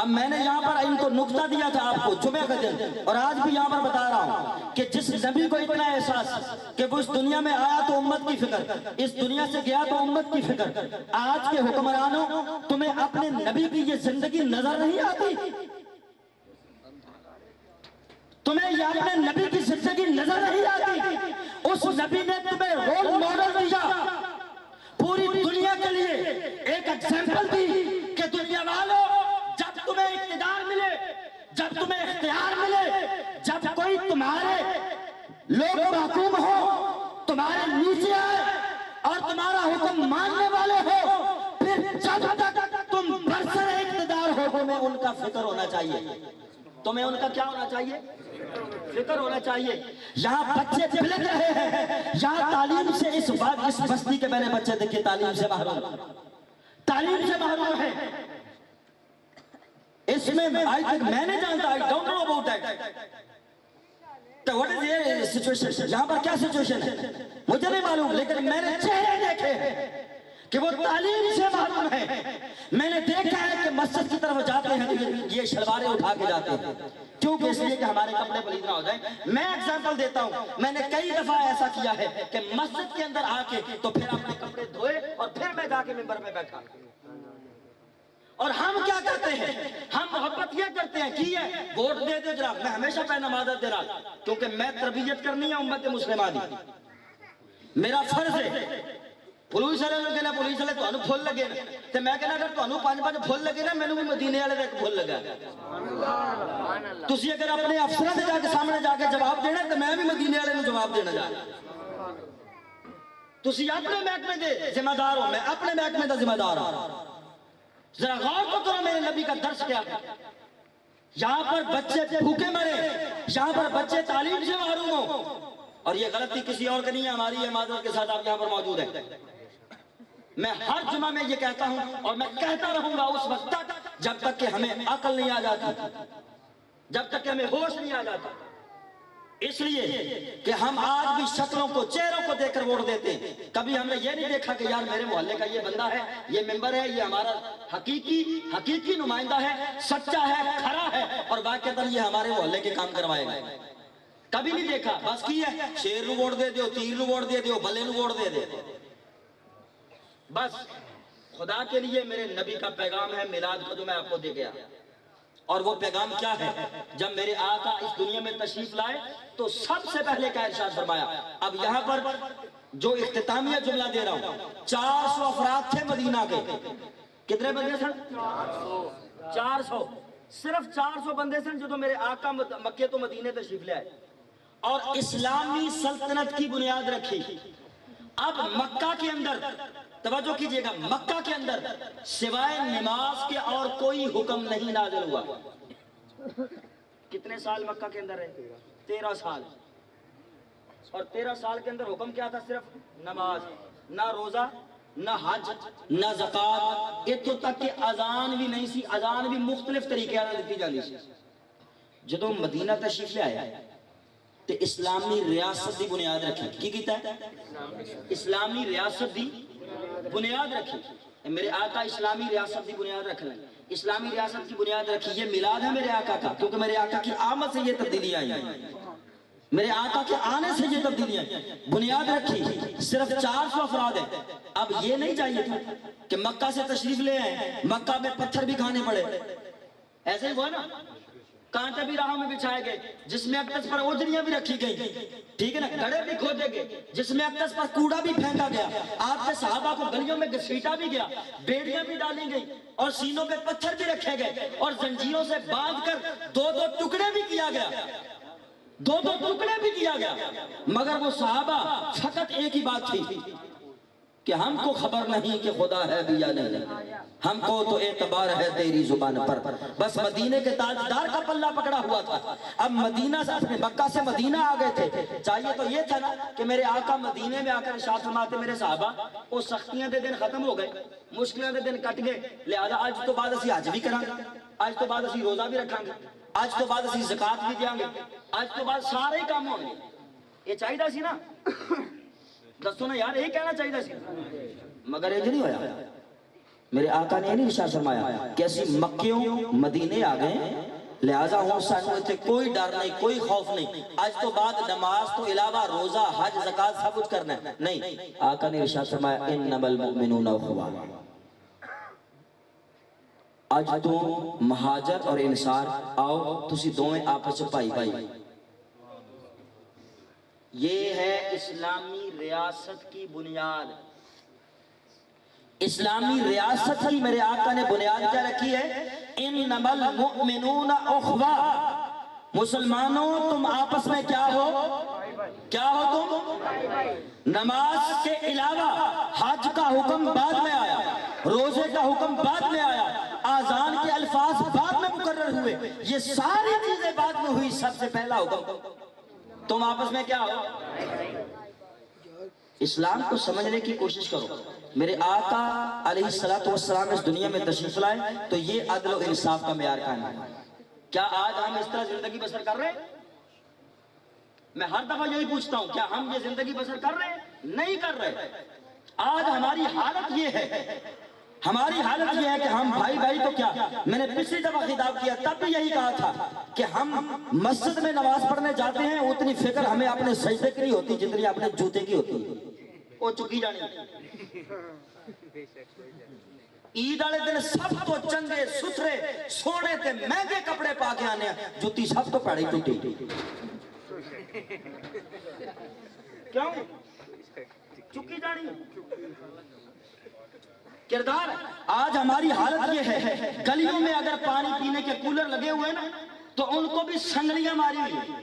اب میں نے یہاں پر ان کو نقطہ دیا تھا آپ کو جمعہ کا دن، اور آج بھی یہاں پر بتا رہا ہوں کہ جس نبی کو اتنا احساس کہ وہ اس دنیا میں آیا تو امت کی فکر، اس دنیا سے گیا تو امت کی فکر، آج کے حکمرانوں تمہیں اپنے نبی کی یہ زندگی نظر نہیں آتی؟ تمہیں یہ اپنے نبی کی زندگی نظر نہیں آتی؟ اس نبی نے تمہیں رول ماڈل دیا، پوری دنیا کے لیے ایک ایگزامپل دی کہ دنیا والوں جب تمہیں اقتدار ملے، جب تمہیں اختیار ملے، جب کوئی تمہارے لوگ محکوم ہو، تمہارے نیچے آئے اور تمہارا حکم ماننے والے ہو، پھر جب تک تم برسر اقتدار ہو تمہیں ان کا فکر ہونا چاہیے، تمہیں ان کا کیا ہونا چاہیے؟ فکر ہونا چاہیے۔ یہاں بچے بلک رہے ہیں، یہاں تعلیم سے اس بستی کے میں نے بچے دیکھے تعلیم سے محروم، تعلیم سے محروم ہے۔ اس میں میں نے جانتا I don't know about that تو what is your situation، یہاں پر کیا سچویشن ہے مجھے نہیں معلوم، لیکن میں نے چہرے دیکھے ہیں کہ وہ تعلیم سے محروم ہے۔ میں نے دیکھا ہے کہ مسجد کی طرف جاتے ہیں تو یہ شلواریں اٹھا کے جاتے ہیں، کیونکہ اس لیے کہ ہمارے کپڑے پلید نہ ہو جائیں۔ میں ایگزامپل دیتا ہوں، میں نے کئی دفعہ ایسا کیا ہے کہ مسجد کے اندر آ کے تو پھر اپنے کپڑے دھوئے اور پھر میں جا کے ممبر میں بیٹھا۔ اور ہم کیا کرتے ہیں؟ ہم محبت یہ کرتے ہیں کہ ووٹ دے دے جناب، میں ہمیشہ پہ نمازت دے رہا کیونکہ میں تربیت کرنی ہے امت مسلمہ دی، میرا فرض ہے۔ پولیس والے لوگ کہنا پولیس والے تمہیں پھول لگے نا، تو میں کہنا اگر تمہیں 5 پھول لگے نا مینوں بھی مدینے والے ایک پھول لگا۔ تسی اگر اپنے افسراں دے جا کے سامنے جا کے جواب دینا تو میں بھی مدینے والے نوں جواب دینا جا رہا۔ تسی اپنے محکمے دے ذمہ دار ہو، میں اپنے محکمے دا ذمہ دار ہوں۔ ذرا غور تو کرو میرے نبی کا درس کیا ہے۔ یہاں پر بچے بھوکے مرے، یہاں پر بچے تعلیم سے محروم ہوں، اور یہ غلطی کسی اور کا نہیں ہے، ہماری ہے معذرت کے ساتھ آپ یہاں پر موجود ہیں۔ میں ہر جمعہ میں یہ کہتا ہوں اور میں کہتا رہوں گا اس وقت تک جب تک کہ ہمیں عقل نہیں آ جاتی، جب تک کہ ہمیں ہوش نہیں آ جاتا۔ اس لیے کہ ہم آج بھی شکلوں کو چہروں کو دیکھ کر ووٹ دیتے ہیں، کبھی ہم نے یہ نہیں دیکھا کہ یار میرے محلے کا یہ بندہ ہے، یہ ممبر ہے، یہ ہمارا حقیقی نمائندہ ہے، سچا ہے، کھرا ہے اور واقعتاً یہ ہمارے محلے کے کام کروائے گا، کبھی نہیں دیکھا۔ بس کی ہے شیر نو ووٹ دے دیو، تیر نو ووٹ دے دیو، بلے نو ووٹ دے دے۔ بس خدا کے لیے میرے نبی کا پیغام ہے میلاد کو جو میں آپ کو دے گیا، اور وہ پیغام کیا ہے؟ جب میرے آقا اس دنیا میں تشریف لائے تو سب سے پہلے کا ارشاد فرمایا۔ اب یہاں پر جو اختتامیہ جملہ دے رہا ہوں، 400 افراد تھے مدینہ کے، کتنے بندے سن؟ 400، صرف 400 بندے سن جو میرے آقا مکے تو مدینے تشریف لے آئے اور اسلامی سلطنت کی بنیاد رکھی۔ اب مکہ کے اندر توجہ کیجئے گا، مکہ کے اندر سوائے نماز کے اور کوئی حکم نہیں نازل ہوا۔ کتنے سال مکہ کے اندر رہے؟ 13 سال، اور 13 سال کے اندر حکم کیا تھا؟ صرف نماز، نہ روزہ، نہ حج، نہ زکات، اتوں تک کہ اذان بھی نہیں سی، اذان بھی مختلف طریقے نال دتی جاندی سی۔ جدوں مدینہ تشریف لے آیا تے اسلامی ریاست دی بنیاد رکھی۔ کی کیتا ہے؟ اسلامی ریاست دی بنیاد رکھی۔ میرے آقا اسلامی ریاست دی بنیاد رکھ لیں، اسلامی ریاست کی بنیاد رکھی۔ یہ میلاد ہے میرے آقا کا، کیونکہ میرے آقا کی آمد سے یہ تبدیلی آئی، میرے آقا کے آنے سے یہ تبدیلی آئی۔ بنیاد رکھی، صرف 400 افراد ہیں۔ اب یہ نہیں چاہیے تھا کہ مکہ سے تشریف لے آئے، مکہ میں پتھر بھی کھانے پڑے، ایسے ہی ہوا نا، کانٹے بھی راہوں میں بچھائے گئے، جس میں اقدس پر اوجڑیاں بھی رکھی گئی، ٹھیک ہے نا، گھڑے بھی کھودے گئے، جس میں اقدس پر کوڑا بھی پھینکا گیا، آپ کے صحابہ کو گلیوں میں گھسیٹا بھی گیا، بیڑیاں بھی ڈالی گئی اور سینوں پہ پتھر بھی رکھے گئے اور زنجیروں سے باندھ کر 2 ٹکڑے بھی کیا گیا، 2 ٹکڑے بھی کیا گیا۔ مگر وہ صحابہ فقط ایک ہی بات تھی، کہ ہم کو خبر نہیں کہ خدا ہے بھی یا نہیں، ہم کو تو اعتبار ہے تیری زبان پر۔ بس مدینے کے تاجدار کا پلہ پکڑا ہوا تھا، اب مدینہ سے اپنے مکہ سے مدینہ آ گئے تھے، چاہیے تو یہ تھا نا کہ میرے آقا مدینے میں آ کر ارشاد فرماتے میرے صحابہ وہ سختیاں دے دن ختم ہو گئے، مشکلیں دے دن کٹ گئے، لہذا آج تو بعد اسی حج بھی کریں گے، آج تو بعد اسی روزہ بھی رکھیں گے، آج تو بعد اسی زکات بھی دیاں گے، آج تو بعد سارے کام ہوں گے۔ یہ چاہیے سی نا، دسو نا یار، یہ کہنا چاہیے سی، مگر یہ نہیں ہویا۔ میرے آقا نے یہ نہیں ارشاد فرمایا کہ اسی مکیوں مدینے آ گئے لہذا ہوں سانو اتنے کوئی ڈر نہیں، کوئی خوف نہیں، آج تو بعد نماز تو علاوہ روزہ حج زکات سب کچھ کرنا ہے، نہیں، آقا نے ارشاد فرمایا انما المؤمنون اخوہ۔ آج تو مہاجر اور انصار آؤ تسی دوئیں آپس بھائی بھائی۔ یہ ہے اسلامی ریاست کی بنیاد، اسلامی ریاست کی میرے آقا نے بنیاد کیا رکھی ہے؟ انما المؤمنون اخوہ، مسلمانوں تم آپس میں کیا ہو؟ کیا ہو تم؟ نماز کے علاوہ حج کا حکم بعد میں آیا، روزے کا حکم بعد میں آیا، آذان کے الفاظ بعد میں مقرر ہوئے، یہ ساری چیزیں بعد میں ہوئی، سب سے پہلا حکم تم آپس میں کیا ہو؟ اسلام کو سمجھنے کی کوشش کرو۔ میرے آقا علیہ السلام اس دنیا میں تشریف لائے تو یہ عدل و انصاف کا معیار قائم ہے۔ کیا آج ہم اس طرح زندگی بسر کر رہے ہیں؟ میں ہر دفعہ یہی پوچھتا ہوں، کیا ہم یہ زندگی بسر کر رہے ہیں؟ نہیں کر رہے۔ آج ہماری حالت یہ ہے، ہماری حالت یہ ہے کہ ہم بھائی بھائی تو کیا، میں نے پچھلی دفعہ خطاب کیا تب بھی یہی کہا تھا کہ ہم مسجد میں نماز پڑھنے جاتے ہیں اتنی فکر ہمیں اپنے سجدے کی نہیں ہوتی جتنی اپنے جوتے کی ہوتی ہے، وہ چکی جانی۔ عید والے دن سب تو چنگے ستھرے سونے تے مہنگے کپڑے پا کے آنے ہیں، جوتی سب تو پیڑی ٹوٹی۔ کیوں؟ چکی جانی کردار۔ آج ہماری حالت یہ ہے، گلیوں میں اگر پانی پینے کے کولر لگے ہوئے نا تو ان کو بھی سنگلیاں ماری ہوئی ہیں۔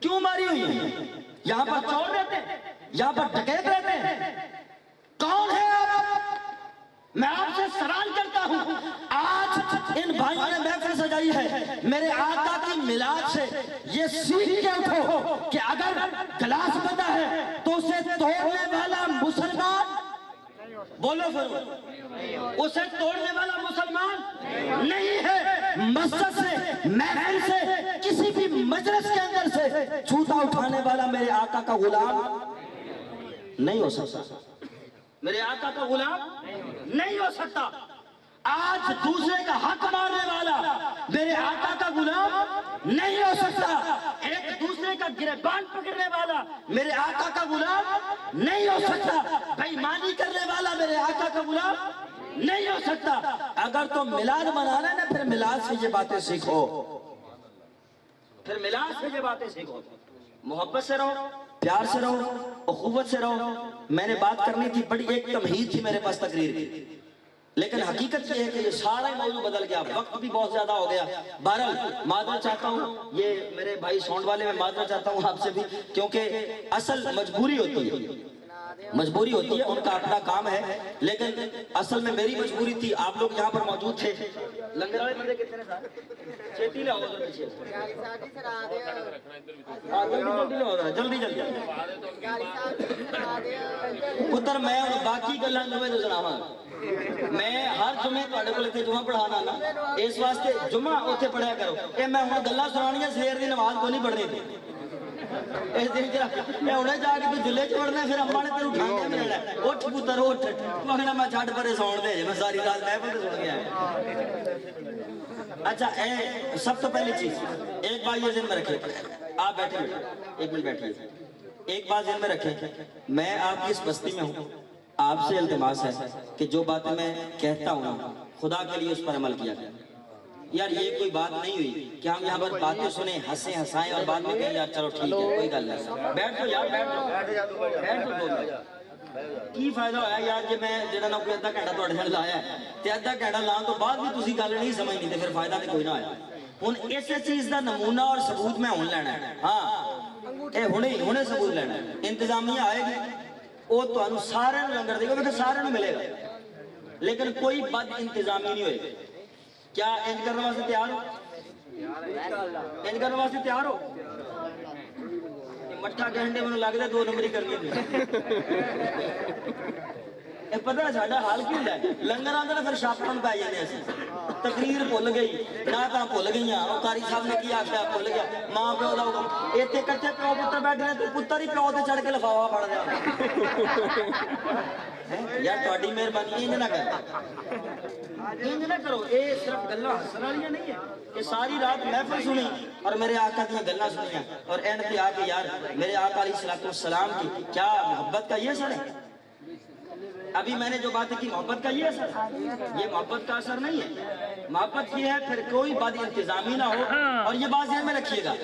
کیوں ماری ہوئی ہیں؟ یہاں پر چور رہتے ہیں، یہاں پر ڈکیت رہتے ہیں، کون ہے آپ؟ میں آپ سے سوال کرتا ہوں، آج ان بھائیوں نے محفل سجائی ہے، میرے آقا کی میلاد سے یہ سیکھ کے اٹھو کہ اگر گلاس بندہ ہے تو اسے توڑنے والا مسلمان، بولو پھر، اسے توڑنے والا مسلمان نہیں ہے۔ مسجد سے، محفل سے، کسی بھی مجلس کے اندر سے جھوٹا اٹھانے والا میرے آقا کا غلام نہیں ہو سکتا، میرے آقا کا غلام نہیں ہو سکتا۔ آج دوسرے کا حق مارنے والا میرے آقا کا غلام نہیں ہو سکتا، ایک دوسرے کا گریبان پکڑنے والا میرے آقا کا غلام نہیں ہو سکتا، بے ایمانی کرنے والا میرے آقا کا غلام نہیں ہو سکتا۔ اگر تم میلاد منانا ہے نا پھر میلاد سے یہ باتیں سیکھو، پھر میلاد سے یہ باتیں سیکھو، محبت سے رہو، پیار سے رہو، اخوت سے رہو۔ میں نے بات کرنی تھی، بڑی ایک تمہید تھی میرے پاس تقریر کی، لیکن حقیقت یہ ہے کہ یہ سارا موضوع بدل گیا، وقت بھی بہت زیادہ ہو گیا۔ بہرحال معذرت چاہتا ہوں، یہ میرے بھائی ساؤنڈ والے، میں معذرت چاہتا ہوں آپ سے بھی، کیونکہ اصل مجبوری ہوتی ہے، مجبوری ہوتی ہے، ان کا اپنا کام ہے، لیکن اصل میں میری مجبوری تھی۔ آپ لوگ یہاں پر موجود تھے، لنگر والے بندے کتنے سارے چھیتی لے آؤ پیچھے، جلدی جلدی پتر میں باقی گلاں جمعے تو سناواں، میں ہر جمعے تواڈے کول اتنے جمعہ پڑھانا نا، اس واسطے جمعہ اوتھے پڑھیا کرو کہ میں ہن گلاں سنانیاں، سویر دی نماز کو نہیں پڑھنی تھی اس دن میں انہیں جا کے تو جلے چوڑنا، پھر اماں نے تیرے اٹھا کے ملنا، اٹھ پتر اٹھ، تو آخنا میں چھڈ پرے سون دے، میں ساری رات محفل تے سن گیا۔ اچھا اے سب تو پہلی چیز ایک بات یہ ذہن میں رکھے، آپ بیٹھے ایک منٹ بیٹھیے، ایک بات ذہن میں رکھیں، میں آپ کی اس بستی میں ہوں، آپ سے التماس ہے کہ جو باتیں میں کہتا ہوں خدا کے لیے اس پر عمل کیا جائے۔ یار یہ کوئی بات نہیں ہوئی کہ ہم یہاں پر باتیں سنیں، ہنسیں ہنسائیں اور بعد میں کہیں یار چلو ٹھیک ہے کوئی گل نہیں، بیٹھ جاؤ یار، بیٹھ جاؤ، کی فائدہ ہویا یار کہ میں جڑا نہ کوئی ادھا گھنٹہ تواڈے نال لایا ہے تے ادھا گھنٹہ لان تو بعد بھی تسی گل نہیں سمجھنی تے پھر فائدہ تے کوئی نہ آیا۔ ہن اس چیز دا نمونہ اور ثبوت میں ہن لینا ہے، ہاں اے ہنے ثبوت لینا ہے، انتظامیہ آئے گی وہ تو سارے لنگر دے گا، سارے ملے گا، لیکن کوئی بد انتظامی نہیں ہوئے. کیا انج کرنے واسطے تیار ہو؟ انج کرنے واسطے تیار ہو؟ مٹھا گھنٹے میں لگتا ہے 2 نمبری کرنی پتہ ہے ساڈا حال کی ہوتا ہے. لنگر آتا نا پھر شاپن پی جانے اسی. تقریر بھول گئی، نعتاں بھول گئیاں، وہ قاری صاحب نے کی آخیا بھول گیا، ماں پیو دا حکم. اتنے کٹھے پیو پتر بیٹھے ہیں تو پتر ہی پیو تے چڑھ کے لفافہ پڑ دیا. یار تہاڈی مہربانی انج نہ کر، انج نہ کرو. یہ صرف گلاں ہسن والیاں نہیں ہیں. یہ ساری رات محفل سنی اور میرے آقا کی گلاں سنیاں اور اینڈ پہ آ کے یار میرے آقا علیہ الصلوۃ والسلام کی کیا محبت کا یہ اثر ہے. ابھی میں نے جو باتیں کی محبت کا یہ اثر ہے، یہ محبت کا اثر نہیں ہے. محبت یہ ہے پھر کوئی بد انتظامی نہ ہو. اور یہ بات ذہن میں رکھیے گا.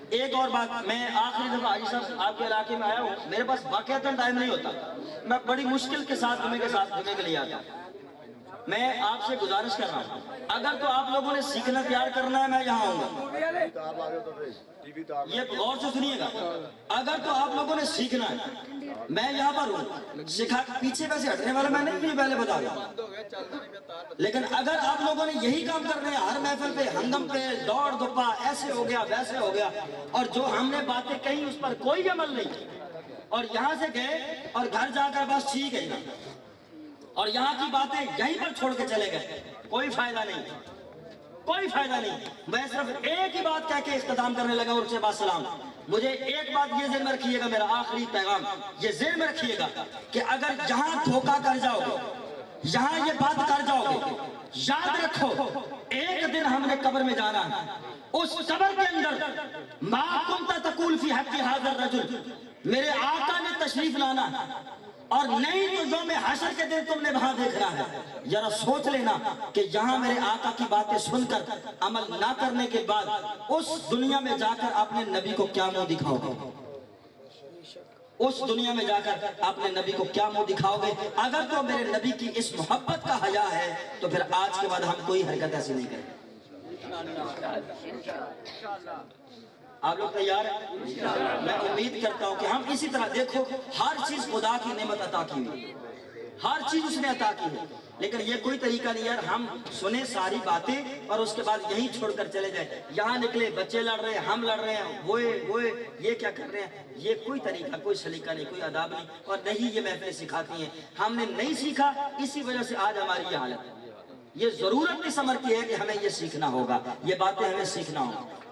ایک اور بات، میں آخری دفعہ حاجی صاحب آپ کے علاقے میں آیا ہوں، میرے پاس واقعتاً ٹائم نہیں ہوتا، میں بڑی مشکل کے ساتھ جمعے کے لیے آتا. میں آپ سے گزارش کر رہا ہوں، اگر تو آپ لوگوں نے سیکھنا تیار کرنا ہے میں یہاں آؤں گا. یہ غور سے سنیے گا. اگر تو آپ لوگوں نے سیکھنا ہے میں یہاں پر ہوں. سکھا پیچھے ویسے ہٹنے والا میں نہیں پہلے بتا رہا. لیکن اگر آپ لوگوں نے یہی کام کرنے ہیں ہر محفل پہ ہنگم پہ دوڑ دپا، ایسے ہو گیا ویسے ہو گیا، اور جو ہم نے باتیں کہیں اس پر کوئی عمل نہیں، اور یہاں سے گئے اور گھر جا کر بس ٹھیک ہے نا، اور یہاں کی باتیں یہیں پر چھوڑ کے چلے گئے، کوئی فائدہ نہیں، کوئی فائدہ نہیں. میں صرف ایک ہی بات کہہ کے اختتام کرنے لگا اور اس کے بعد سلام. مجھے ایک بات یہ ذہن میں رکھیے گا، میرا آخری پیغام یہ ذہن میں رکھیے گا کہ اگر جہاں دھوکہ کر جاؤ گے، یہاں یہ بات کر جاؤ گے، یاد رکھو ایک دن ہم نے قبر میں جانا ہے. اس قبر کے اندر ما کنت تقول فی حق ھذا الرجل، میرے آقا نے تشریف لانا ہے، اور نہیں تو یوم حشر کے دن تم نے وہاں دیکھنا ہے. ذرا سوچ لینا کہ یہاں میرے آقا کی باتیں سن کر عمل نہ کرنے کے بعد اس دنیا میں جا کر اپنے نبی کو کیا منہ دکھاؤ گے. اس دنیا میں جا کر اپنے نبی کو کیا منہ دکھاؤ گے. اگر تو میرے نبی کی اس محبت کا حیا ہے تو پھر آج کے بعد ہم کوئی حرکت ایسی نہیں کریں. آپ لوگ تیار ہیں؟ میں امید کرتا ہوں کہ ہم اسی طرح، دیکھو ہر چیز خدا کی نعمت عطا کی ہوئی، ہر چیز اس نے عطا کی ہے، لیکن یہ کوئی طریقہ نہیں یار ہم سنیں ساری باتیں اور اس کے بعد یہیں چھوڑ کر چلے جائیں. یہاں نکلے بچے لڑ رہے ہیں، ہم لڑ رہے ہیں، وہ یہ کیا کر رہے ہیں. یہ کوئی طریقہ، کوئی سلیقہ نہیں، کوئی آداب نہیں، اور نہیں یہ محفلیں سکھاتی ہیں. ہم نے نہیں سیکھا، اسی وجہ سے آج ہماری یہ حالت ہے. یہ ضرورت اس امر کی ہے کہ ہمیں یہ سیکھنا ہوگا، یہ باتیں ہمیں سیکھنا ہوگا.